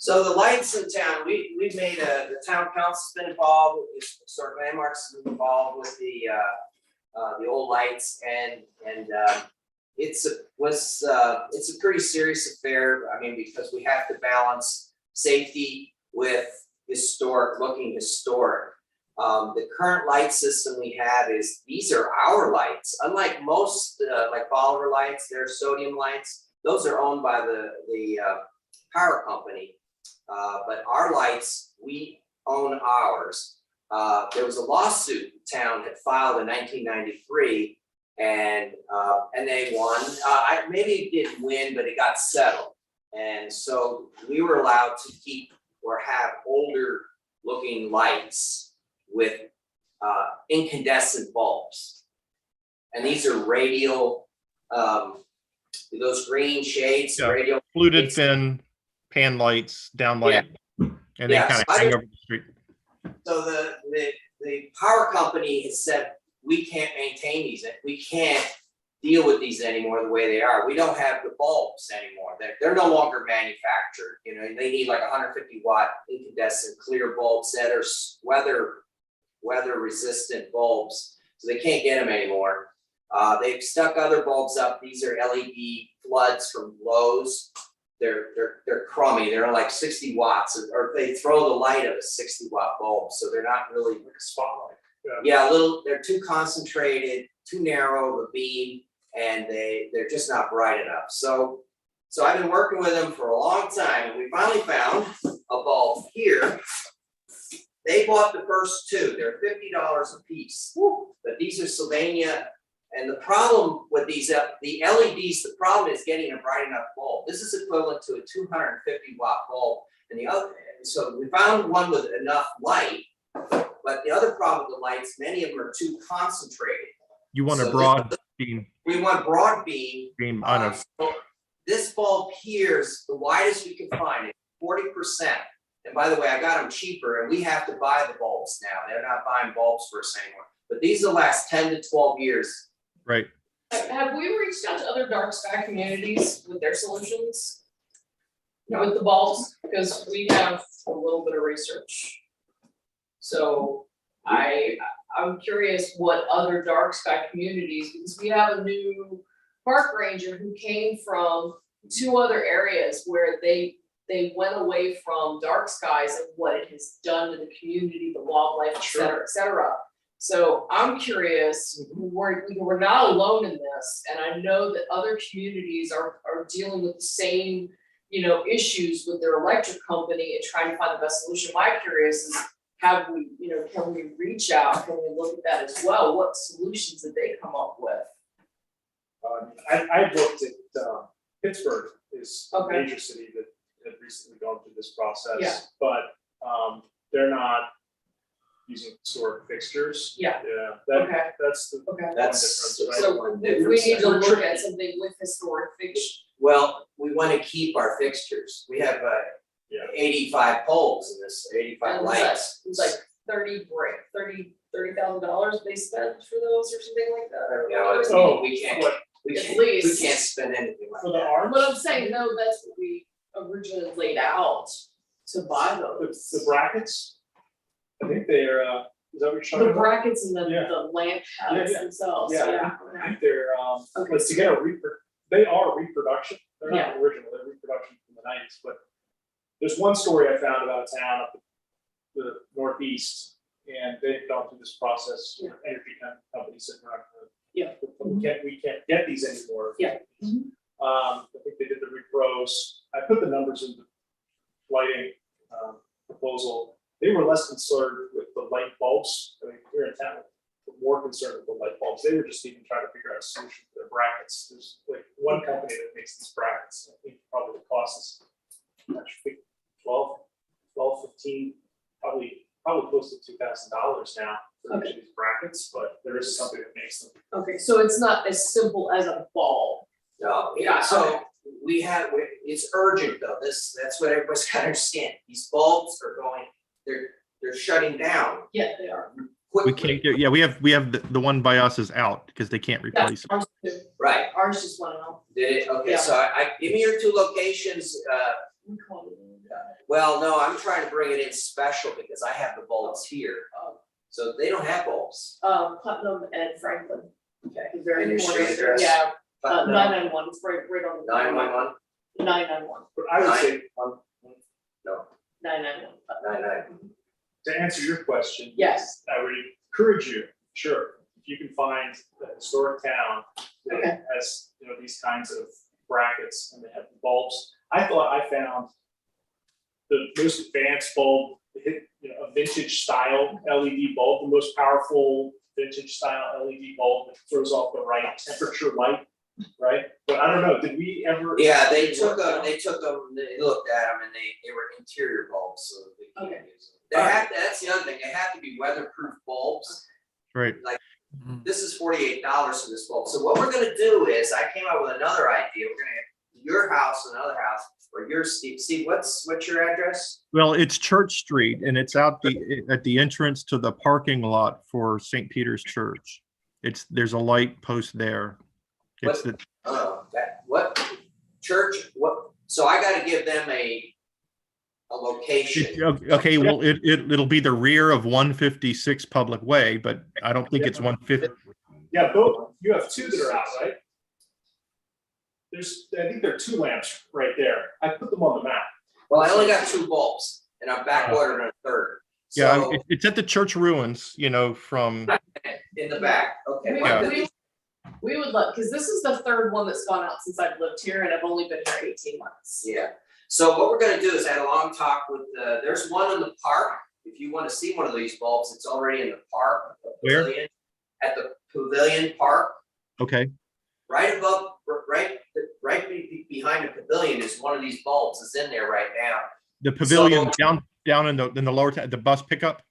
So the lights in town, we've made the town council's been involved, historic landmarks has been involved with the old lights, and it's a pretty serious affair. I mean, because we have to balance safety with looking historic. The current light system we have these are our lights. Unlike most like Bolivar lights, they're sodium lights. Those are owned by the power company. But our lights, we own ours. There was a lawsuit the town had filed in 1993, and they won. Maybe it didn't win, but it got settled. And so we were allowed to keep or have older looking lights with incandescent bulbs. And these are radial, those green shades, Yeah. radial. Fluted fin, pan lights, down light, and they Yeah, kind so of hang I- over the street. So the power company has said, we can't maintain these, we can't deal with these anymore the way they are. We don't have the bulbs anymore. They're no longer manufactured. You know, they need like 150 watt incandescent clear bulbs that are weather resistant bulbs. So they can't get them anymore. They've stuck other bulbs up. These are LED floods from Lowe's. They're crummy. They're like 60 watts, or they throw the light of a 60 watt bulb. So they're not really Like a spotlight. yeah, they're too concentrated, too narrow of a beam, and they're just not bright enough. So I've been working with them for a long time, and we finally found a bulb here. They bought the first two. They're $50 a piece, but these are Sylvania. And the problem with these, the LEDs, the problem is getting a bright enough bulb. This is equivalent to a 250 watt bulb. And so we found one with enough light, but the other problem with the lights, many of them are too concentrated. You want a So broad beam, We want broad beam. I know. So this bulb here is the widest we can find, 40%. And by the way, I got them cheaper, and we have to buy the bulbs now. They're not buying bulbs for us anymore. But these will last 10 to 12 years. Right. Have we reached out to other dark sky communities with their solutions? With the bulbs, because we have a little bit of research. So I'm curious what other dark sky communities, because we have a new park ranger who came from 2 other areas where they went away from dark skies and what it has done to the community, the wildlife, et cetera, et cetera. So I'm curious, we're not alone in this, and I know that other communities are dealing with the same, issues with their electric company and trying to find the best solution. My curious is, can we reach out, can we look at that as well? What solutions did they come up with? I looked at Pittsburgh is a Okay. major city that had recently gone through this process. Yeah. But they're not using historic fixtures. Yeah. Yeah, Okay. that's the Okay. one That's difference, right? So we need to look at something with historic fixtures. Well, we want to keep our fixtures. We have Yeah. 85 poles in this, 85 lights. It was like $30,000 they spent for those or something like that. Yeah, it's- Oh, we can't, what, we At can't, least. we can't spend anything like for the that. arms? But I'm saying, no, that's what we originally laid out to buy The those. brackets? I think they're, is that what you're talking The about? brackets and the Yeah. lamp heads Yeah. themselves, Yeah. yeah. I think they're, Okay. but to get they are reproduction, they're not Yeah. original, they're reproduction from the 90s, but there's one story I found about a town up in the northeast, and they've gone through this process, Yeah. energy companies said, we're not gonna. Yeah. We can't get these anymore. Yeah. I think they did the repros, I put the numbers in the lighting, proposal, they were less concerned with the light bulbs, I mean, here in town, were more concerned with the light bulbs, they were just even trying to figure out a solution for their brackets, there's like one company that makes these brackets, I think probably the cost is close to $2,000 now for each of these brackets, but there is something that makes them. Okay, so it's not as simple as a bulb. No, yeah, so it's urgent though, that's what everybody's gotta understand, these bulbs are going, they're shutting down Yeah, they are. quickly. We can't get, yeah, we have the one by us is out because they can't replace it. Ours too. Right, Ours just went out. did it, okay, Yeah. so I, give me your two locations, We called it. well, no, I'm trying to bring it in special because I have the bulbs here, so they don't have bulbs. Putnam and Franklin. Okay. The very And your corner. street address? Yeah, Putnam, 991, it's right on the. 911, 991, But I would say, no, 991. 99. to answer your question, Yes, I would encourage you, sure, if you can find a historic town Okay. that has, you know, these kinds of brackets and they have bulbs. I thought I found the most advanced bulb, a vintage style LED bulb, the most powerful vintage style LED bulb that throws off the right temperature light, right? But I don't know, did we ever? Yeah, they took them, they looked at them and they were interior bulbs, so they can't Okay. use them. They have, that's the other thing, they have to be weatherproof bulbs. Right. This is $48 for this bulb, so what we're gonna do is, I came up with another idea, we're gonna have your house, another house, or your Steve, what's your address? Well, it's Church Street and it's out at the entrance to the parking lot for St. Peter's Church. There's a light post there. It's the, Oh, what, church, so I gotta give them a location. okay, well, it'll be the rear of 156 Public Way, but I don't think it's 150. Yeah, both, you have two that are out, right? I think there are two lamps right there. I put them on the map. Well, I only got two bulbs, and I'm back ordered on a third. Yeah, So, it's at the church ruins, from, in the back, okay. we, Yeah. we would look, because this is the third one that's gone out since I've lived here and I've only been here 18 months. Yeah, so what we're gonna do is I had a long talk with, there's one in the park, if you wanna see one of these bulbs, it's already in the park. the Where? pavilion, At the pavilion park, okay, right above, behind the pavilion is one of these bulbs, it's in there right now. the pavilion down in the lower, the bus pickup?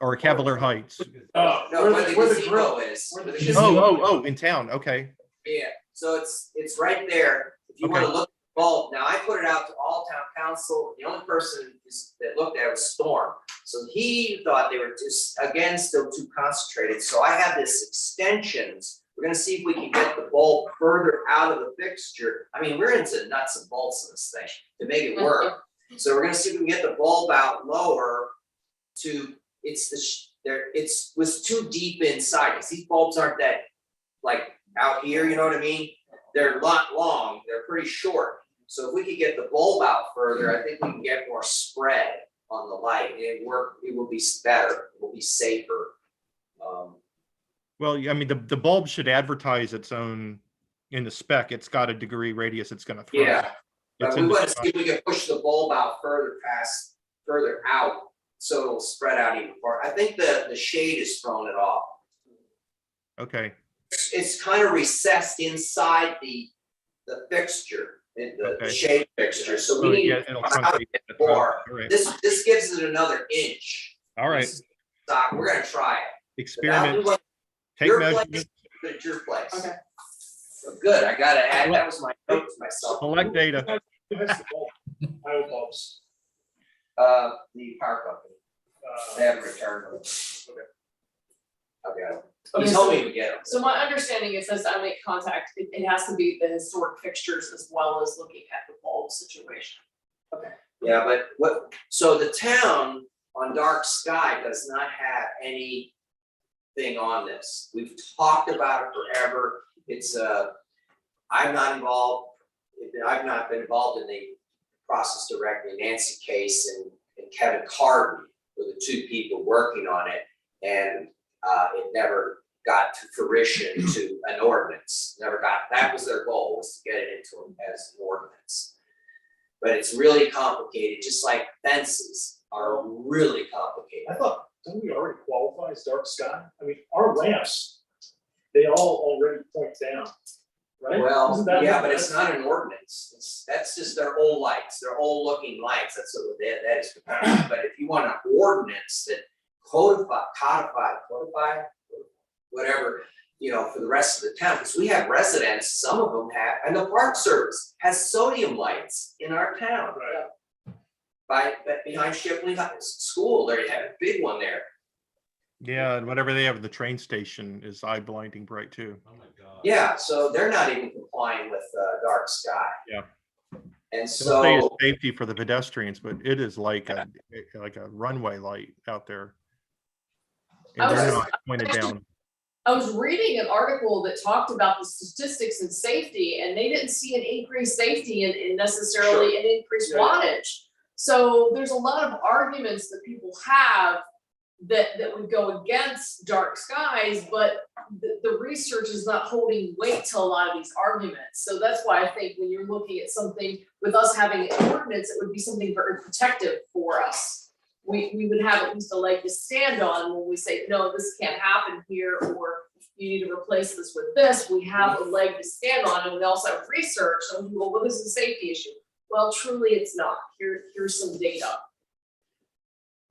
Or Cavalier Heights? No, where the gazebo is. where the The gazebo- Oh, in town, okay. Yeah, so it's right there, if you wanna Okay. look at the bulb, now I put it out to all town council, the only person that looked at it was Storm. So he thought they were just, again, still too concentrated, so I have this extensions, we're gonna see if we can get the bulb further out of the fixture. I mean, we're into nuts and bolts in this thing to make it work. So we're gonna see if we can get the bulb out lower to, it was too deep inside, cause these bulbs aren't that, like, out here, you know what I mean? They're not long, they're pretty short. So if we could get the bulb out further, I think we can get more spread on the light, and it will be better, it will be safer. Well, I mean, the bulb should advertise its own, in the spec, it's got a degree radius it's gonna throw. Yeah, but It's we in the wanna spec. see if we can push the bulb out further out, so it'll spread out even more. I think the shade is throwing it off. Okay, It's kind of recessed inside the fixture, the Okay. shade fixture, so oh, we need yeah, it'll truncate it. more. All right, This gives it another inch. all right, Doc, we're gonna try it. experiment, take Your place, measurements, but it's your place. Okay. So good, I gotta add, that was my note to myself. collect data. Who has the bulb? I have bulbs. The power company, they haven't returned them. Okay. I've got them. Okay, He told so- me to get them. So my understanding is as I make contact, it has to be the historic fixtures as well as looking at the bulb situation. Yeah, but so the town on Dark Sky does not have anything on this. We've talked about it forever. It's I'm not involved, I've not been involved in the process directly. Nancy Case and Kevin Carden were the two people working on it. And it never got to fruition to an ordinance, that was their goal, was to get it into as an ordinance. But it's really complicated, just like fences are really complicated. I thought, don't we already qualify as dark sky? I mean, our lamps, they all already point down, right? Well, Isn't that yeah, what but it it's is? not an ordinance. That's just their old lights, their old looking lights. That's what that is. But if you want an ordinance that codify, whatever, for the rest of the town, because we have residents, some of them have, and the Park Service has sodium lights in our town. Right. Behind Shipley School, they have a big one there. Yeah, and whatever they have at the train station is eye blinding bright too. Yeah, so they're not even complying with dark sky. Yeah. And They'll say it's so, safety for the pedestrians, but it is like a runway light out there. And I they're was- not pointed down. I was reading an article that talked about the statistics and safety, and they didn't see an increased safety in necessarily an increased Yeah. wattage. So there's a lot of arguments that people have that would go against dark skies, but the research is not holding weight to a lot of these arguments. So that's why I think when you're looking at something with us having an ordinance, it would be something very protective for us. We would have at least a leg to stand on when we say, no, this can't happen here, or you need to replace this with this. We have a leg to stand on, and we also have research. Some people, well, this is a safety issue. Well, truly, it's not. Here's some data.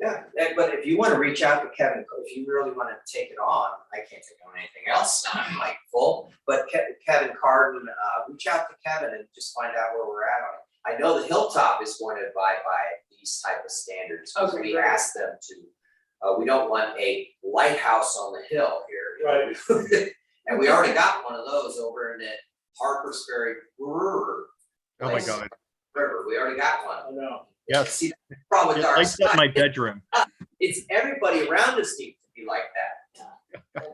yeah, but if you want to reach out to Kevin, if you really want to take it on, I can't take on anything else, I'm like full. But Kevin Carden, reach out to Kevin and just find out where we're at on it. I know the Hilltop is going to abide by these type of standards, because Okay, we great. asked them to. We don't want a lighthouse on the hill here. Right. And we already got one of those over in the Harpers Ferry River. Oh my God. River, we already got one. I know. Yes. See, the problem with It dark lights up sky, my bedroom. it's everybody around us needs to be like that.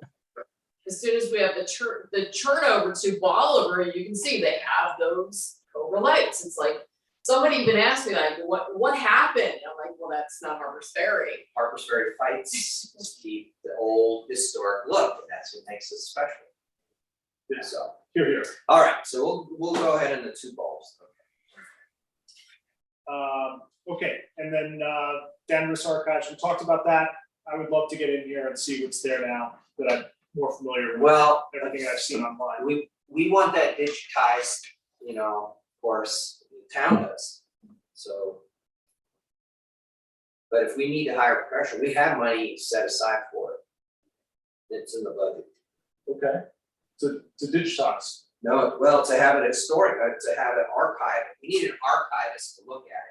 As soon as we have the turnover to Bolivar, you can see they have those Cobra lights. It's like, somebody even asked me like, what happened? I'm like, well, that's not Harper's Ferry. Harpers Ferry fights to keep the old historic look, and that's what makes it special. Yeah. So, Here. all right, so we'll go ahead in the two bulbs. Okay, and then Danvers Archives, we talked about that. I would love to get in here and see what's there now that I'm more familiar with Well, everything I've seen online. we want that digitized, of course, the town does, so. But if we need to hire a professional, we have money set aside for it. It's in the budget. Okay, to digitize. No, well, to have it historic, to have an archive, we need an archivist to look at it.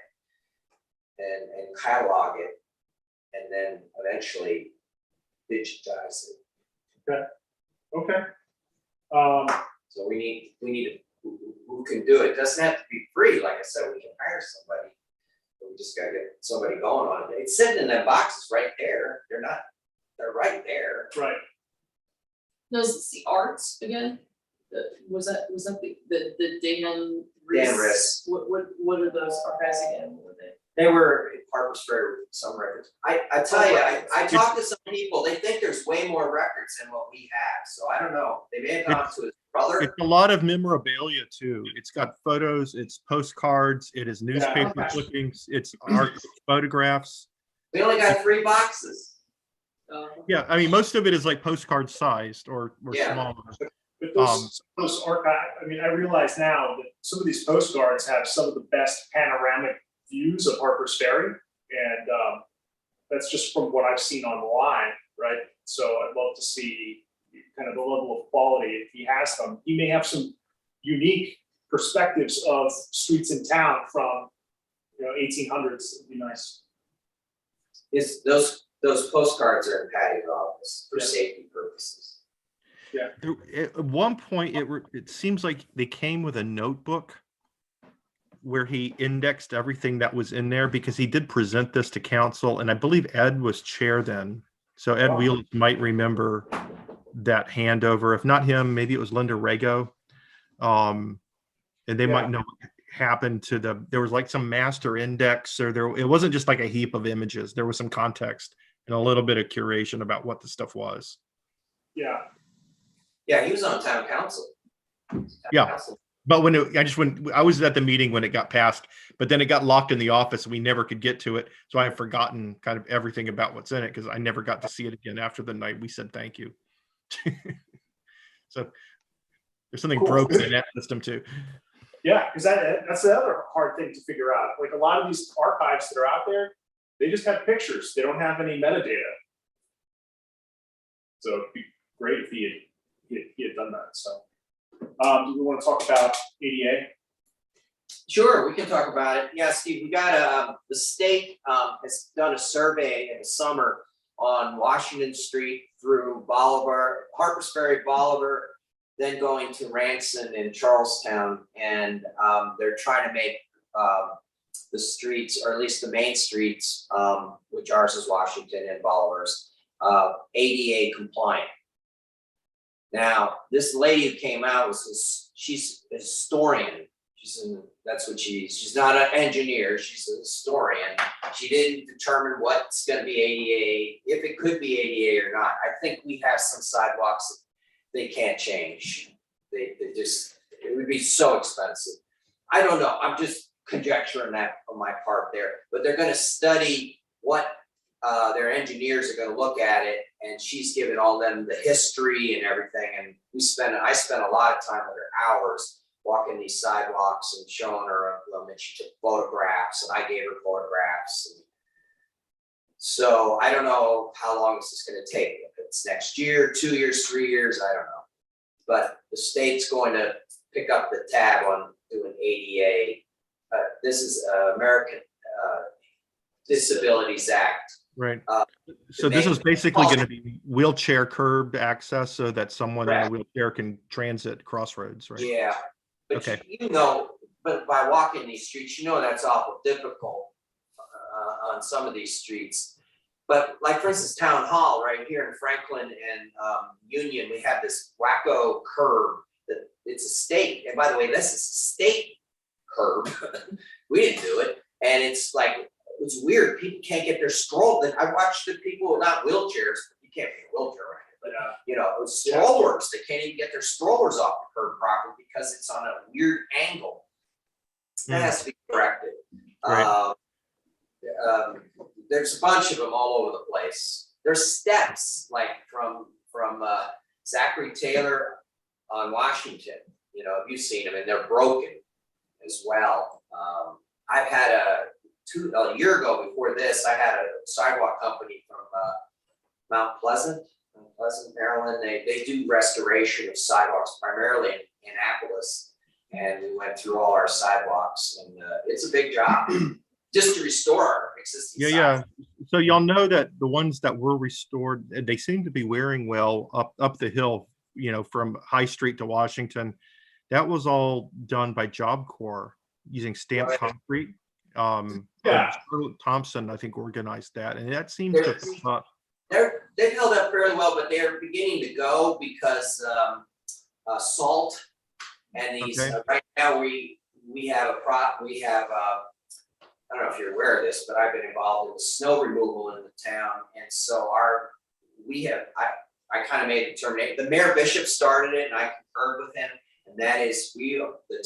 And catalog it, and then eventually digitize it. Okay. So we need who can do it. It doesn't have to be free, like I said, we can hire somebody. But we just gotta get somebody going on it. It's sitting in that boxes right there. They're right there. Right. No, is it the arts again? Was that the Dan Riss? Dan Riss. What are those archives again? What were they? They were in Harpers Ferry with some records. I tell you, I talked to some people, they think there's way more records than what we have, so I don't know. They may have gone to his brother. It's a lot of memorabilia too. It's got photos, it's postcards, it is newspaper okay. clippings, it's art, photographs. We only got 3 boxes. Yeah, I mean, most of it is like postcard sized or Yeah. smaller. But those archive, I mean, I realize now that some of these postcards have some of the best panoramic views of Harper's Ferry. And that's just from what I've seen online, right? So I'd love to see kind of the level of quality if he has them. He may have some unique perspectives of streets in town from, 1800s. It'd be nice. Those postcards are in Patty's office for Yeah. safety purposes. At one point, it seems like they came with a notebook where he indexed everything that was in there, because he did present this to council, and I believe Ed was chair then. So Ed Wow. Wheeler might remember that handover. If not him, maybe it was Linda Rego. And they might know what happened to there was like some master index, or it wasn't just like a heap of images. There was some context and a little bit of curation about what the stuff was. Yeah. Yeah, he was on town council. Yeah. Council. But I was at the meeting when it got passed, but then it got locked in the office and we never could get to it. So I have forgotten kind of everything about what's in it, because I never got to see it again after the night we said thank you. So There's something Cool. broken in that system too. Yeah, because that's the other hard thing to figure out. Like a lot of these archives that are out there, they just have pictures. They don't have any metadata. So it'd be great if he had done that. So, do we want to talk about ADA? Sure, we can talk about it. Yeah, Steve, we got the state has done a survey in the summer on Washington Street through Bolivar, Harpers Ferry, Bolivar, then going to Ranson and Charlestown, and they're trying to make the streets, or at least the main streets, which ours is Washington and Bolivar's, ADA compliant. Now, this lady who came out she's a historian. That's what she's not an engineer, she's a historian. She didn't determine what's gonna be ADA, if it could be ADA or not. I think we have some sidewalks that they can't change. They just, it would be so expensive. I don't know, I'm just conjecturing that on my part there, but they're gonna study what their engineers are gonna look at it, and she's given all them the history and everything, and I spent a lot of time with her, hours, walking these sidewalks and showing her them, and she took photographs, and I gave her photographs. And so I don't know how long this is gonna take, if it's next year, 2 years, 3 years, I don't know. But the state's going to pick up the tab on doing ADA. This is American Disabilities Act. Right. So this is basically going to be wheelchair curbed access so that someone in a wheelchair can transit crossroads, right? Yeah, but Okay. but by walking these streets, that's awful difficult on some of these streets. But like, for instance, Town Hall right here in Franklin and Union, we have this wacko curb that it's a state. And by the way, this is a state curb. We didn't do it. And it's like, it's weird. People can't get their stroll. I watched the people, not wheelchairs, you can't be in a wheelchair right now, but strollers, they can't even get their strollers off the curb properly because it's on a weird angle. That has to be corrected. Right. There's a bunch of them all over the place. There's steps like from Zachary Taylor on Washington. If you've seen them, and they're broken as well. I've had a year ago before this, I had a sidewalk company from Mount Pleasant, Maryland. They do restoration of sidewalks primarily in Annapolis, and we went through all our sidewalks, and it's a big job just to restore our existing sidewalks. Yeah. So y'all know that the ones that were restored, they seem to be wearing well up the hill, from High Street to Washington. That was all done by Job Corps using stamped concrete. Charlotte Thompson, I think, organized that, and that seems to pick up. They've held up fairly well, but they're beginning to go because salt and these. Right now, we have I don't know if you're aware of this, but I've been involved in the snow removal in the town, and so I kind of made the determination. The Mayor Bishop started it, and I concurred with him. And that is, the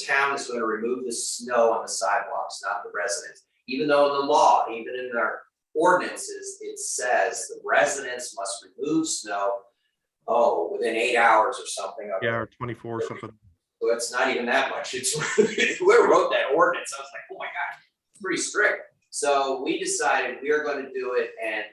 town is going to remove the snow on the sidewalks, not the residents. Even though in the law, even in our ordinances, it says the residents must remove snow, within 8 hours or something. Yeah, or 24 or something. So it's not even that much. It's whoever wrote that ordinance, I was like, oh my God, it's pretty strict. So we decided we are going to do it, and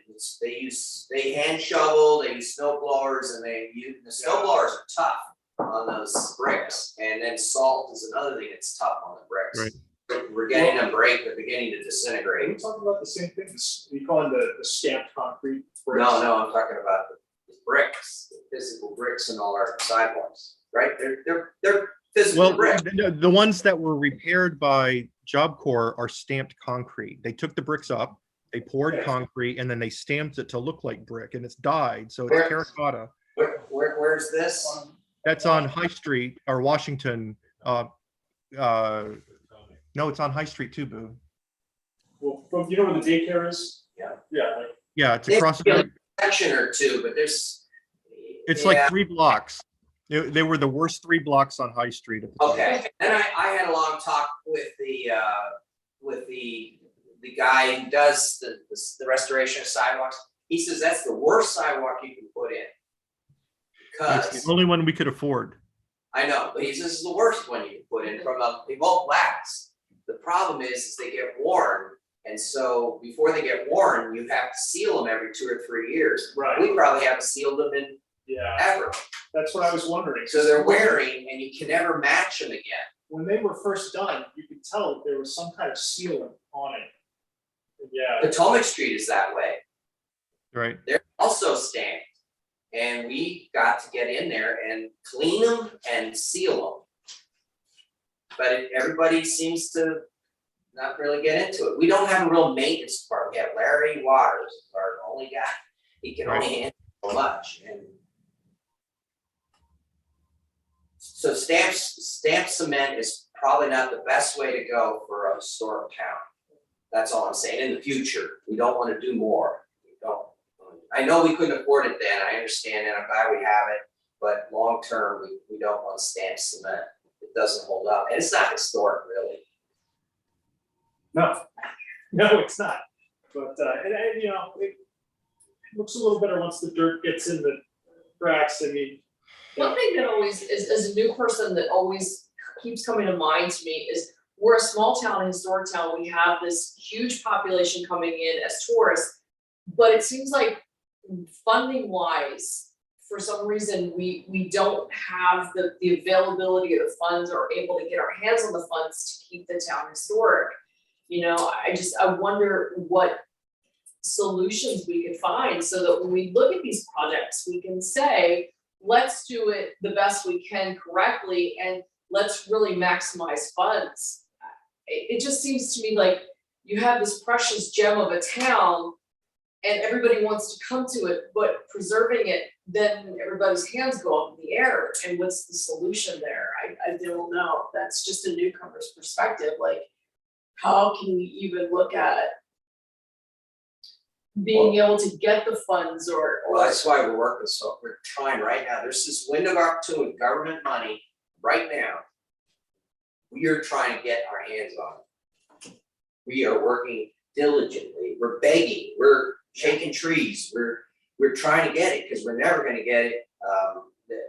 they hand shovel, they use snow blowers, and the snow blowers are tough on those bricks, and then salt is another thing that's tough on the bricks. Right. We're getting them break, they're beginning to disintegrate. Are we talking about the same thing? Are you calling the stamped concrete bricks? No, I'm talking about the bricks, the physical bricks in all our sidewalks, right? They're physical bricks. The ones that were repaired by Job Corps are stamped concrete. They took the bricks up, they poured concrete, and then they stamped it to look like brick, and it's dyed, so it's terracotta. Where's this? That's on High Street or Washington. No, it's on High Street too, Boo. Well, where the daycare is? Yeah, it's across. A section or two, but it's like 3 blocks. They were the worst 3 blocks on High Street at the time. Okay, and I had a long talk with the guy who does the restoration of sidewalks. He says that's the worst sidewalk you can put in. It's the only one we could afford. I know, but this is the worst one you can put in they won't last. The problem is they get worn, and so before they get worn, you have to seal them every 2 or 3 years. Right. We probably haven't sealed them in Yeah, ever, that's what I was wondering. so they're wearing and you can never match them again. When they were first done, you could tell that there was some kind of sealant on it. Yeah, Potomac Street is that way. Right. They're also stamped. And we got to get in there and clean them and seal them. But everybody seems to not really get into it. We don't have a real maintenance department. We have Larry Waters, our only guy. He can only handle so much. And so stamped cement is probably not the best way to go for a historic town. That's all I'm saying. In the future, we don't want to do more. We don't. I know we couldn't afford it then. I understand, and I'm glad we have it. But long term, we don't want stamped cement. It doesn't hold up, and it's not historic, really. no, it's not. But, and, you know, it looks a little better once the dirt gets in the cracks. I mean, One thing that always is, as a new person, that always keeps coming to mind to me is we're a small town, a historic town. We have this huge population coming in as tourists. But it seems like funding wise, for some reason, we don't have the availability of the funds or able to get our hands on the funds to keep the town historic. You know, I wonder what solutions we could find so that when we look at these projects, we can say, let's do it the best we can correctly and let's really maximize funds. It just seems to me like you have this precious gem of a town and everybody wants to come to it, but preserving it, then everybody's hands go up in the air. And what's the solution there? I don't know. That's just a newcomer's perspective. Like, how can we even look at being able to get the funds or Well, that's why we're trying right now. There's this window of opportunity with government money right now. We are trying to get our hands on it. We are working diligently. We're begging. We're shaking trees. We're trying to get it because we're never going to get it.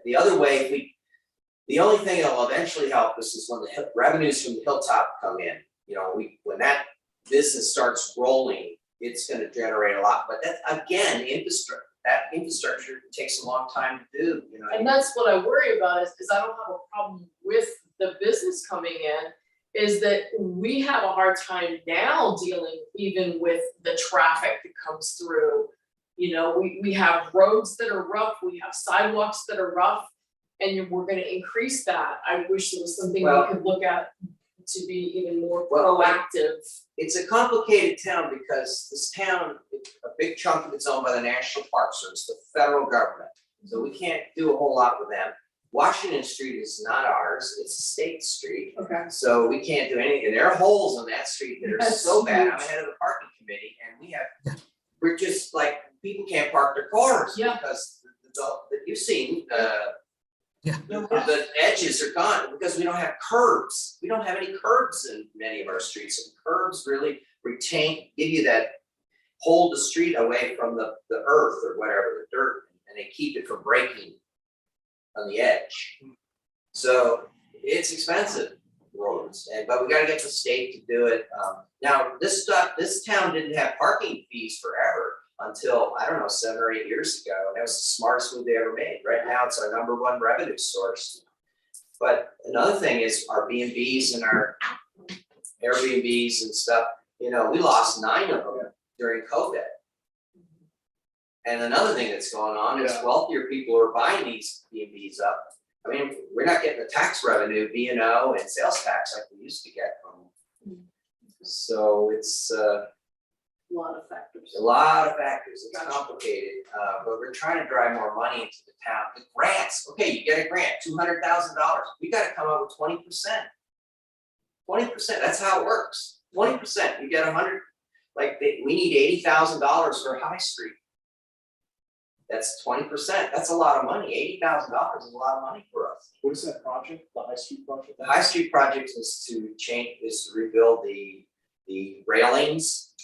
The other way, the only thing that will eventually help us is when the revenues from the Hilltop come in. You know, when that business starts rolling, it's going to generate a lot. But that again, infrastructure takes a long time to do. You know, and that's what I worry about is I don't have a problem with the business coming in, is that we have a hard time now dealing even with the traffic that comes through. You know, we have roads that are rough, we have sidewalks that are rough, and we're gonna increase that. I wish there was something we could look at to be even more proactive. It's a complicated town because this town, a big chunk of it's owned by the National Park Service, the federal government. So we can't do a whole lot with them. Washington Street is not ours, it's a state street. Okay. So we can't do anything. There are holes on that street that are That's so bad. I'm huge. head of the parking committee and we're just like, people can't park their cars Yeah. because you've seen, Yeah. the edges are gone because we don't have curbs. We don't have any curbs in many of our streets, and curbs really give you that, hold the street away from the earth or whatever, the dirt, and they keep it from breaking on the edge. So it's expensive roads, but we gotta get the state to do it. Now, this town didn't have parking fees forever until, I don't know, 7 or 8 years ago. And that was the smartest move they ever made. Right now, it's our #1 revenue source. But another thing is our B&Bs and our Airbnbs and stuff, you know, we lost 9 of them during COVID. And another thing that's going on is wealthier people are buying these B&Bs up. I mean, we're not getting the tax revenue, B&O and sales tax like we used to get from them. So it's A lot of factors. a lot of factors, it's complicated, but we're trying to drive more money into the town. The grants, okay, you get a grant, $200,000, we gotta come up with 20%. 20%, that's how it works, 20%, you get 100, we need $80,000 for High Street. That's 20%, that's a lot of money, $80,000 is a lot of money for us. what is that project, the High Street project? The High Street project is to rebuild the railings,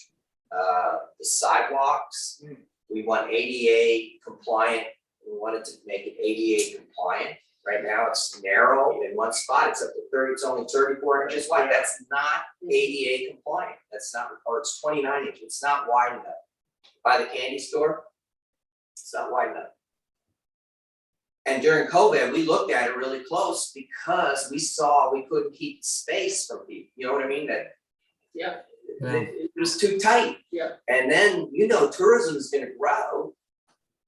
the sidewalks. We want ADA compliant, we wanted to make it ADA compliant. Right now, it's narrow in one spot, it's up to 30, it's only 34 inches wide, that's not ADA compliant, that's not, or it's 29 inches, it's not wide enough. By the candy store, it's not wide enough. And during COVID, we looked at it really close because we saw we couldn't keep space from people, you know what I mean, that Yeah. it was too tight. Yeah. And then, tourism is gonna grow,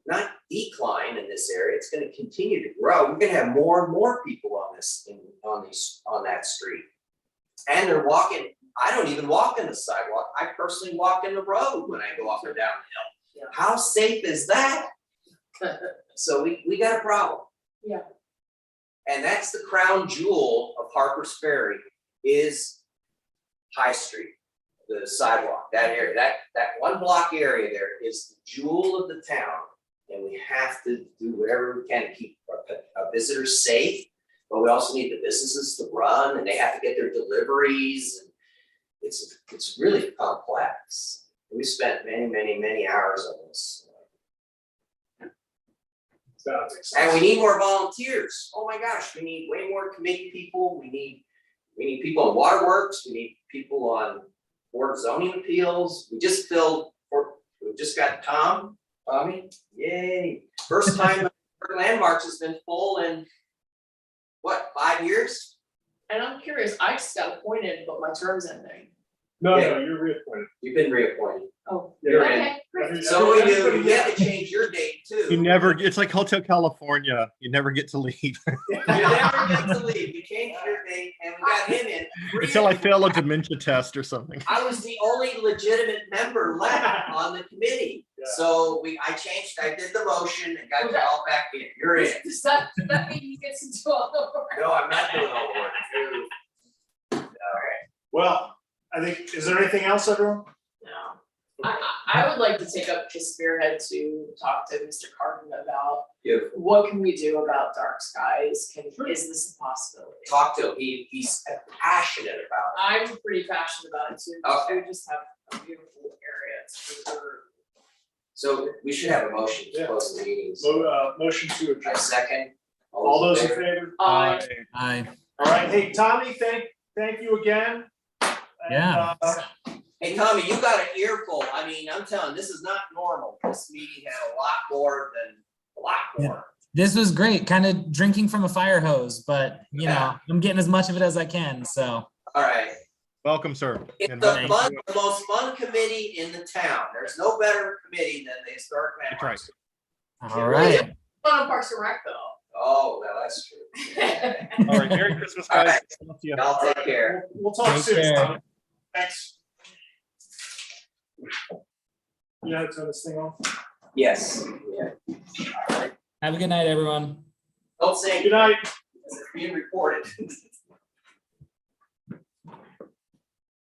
not decline in this area, it's gonna continue to grow. We're gonna have more and more people on on that street. And they're walking, I don't even walk in the sidewalk, I personally walk in the road when I go up or down the hill. Yeah. How safe is that? So we got a problem. Yeah. And that's the crown jewel of Harpers Ferry is High Street, the sidewalk, that area, that one block area there is the jewel of the town. And we have to do whatever we can to keep our visitors safe, but we also need the businesses to run and they have to get their deliveries. And it's really complex. We spent many hours on this. And we need more volunteers. Oh my gosh, we need way more committee people. We need people on waterworks. We need people on board of zoning appeals. We just got Tommy, yay. First time landmarks has been full in, what, 5 years? And I'm curious, I just got appointed, but my term's ending. No, Yeah. you're reappointed. You've been reappointed. Oh. You're in. Okay, great. So we do, you have to change your date too. it's like Hotel California. You never get to leave You never get to leave. You changed your date and we got him in. until I fail a dementia test or something. I was the only legitimate member left on the committee. Yeah. So I did the motion and got you all back in. You're in. Does that mean he gets to do all the work? No, I'm not doing all the work. All right. Well, I think, is there anything else, everyone? No. I would like to take up the spearhead to talk to Mr. Carden about Beautiful. what can we do about dark skies? Is this a possibility? Talk to him. He's passionate about I'm pretty passionate about it too. Okay. We just have a beautiful area to preserve. it. So we should have a motion to Yeah. close the meetings. Motion to adjourn. A second. All those in favor? Aye. All right, hey, Tommy, thank you again. And, Yeah. Hey, Tommy, you got an earful. I mean, I'm telling, this is not normal. This meeting had a lot more. This was great, kind of drinking from a fire hose, but I'm getting as much of it as I can, so. All right. Welcome, sir. It's And the most fun committee in the town. There's no better committee than the historic That's landmarks. All right. Fun on Parks and Rec though. Oh, well, that's true. All right, Merry Christmas, All guys. right. Talk to you. Y'all take care. We'll talk Take soon, care. Tommy. Thanks. You know how to turn this thing off? Yes, yeah. Have a good night, everyone. Don't say Good night. it's being recorded.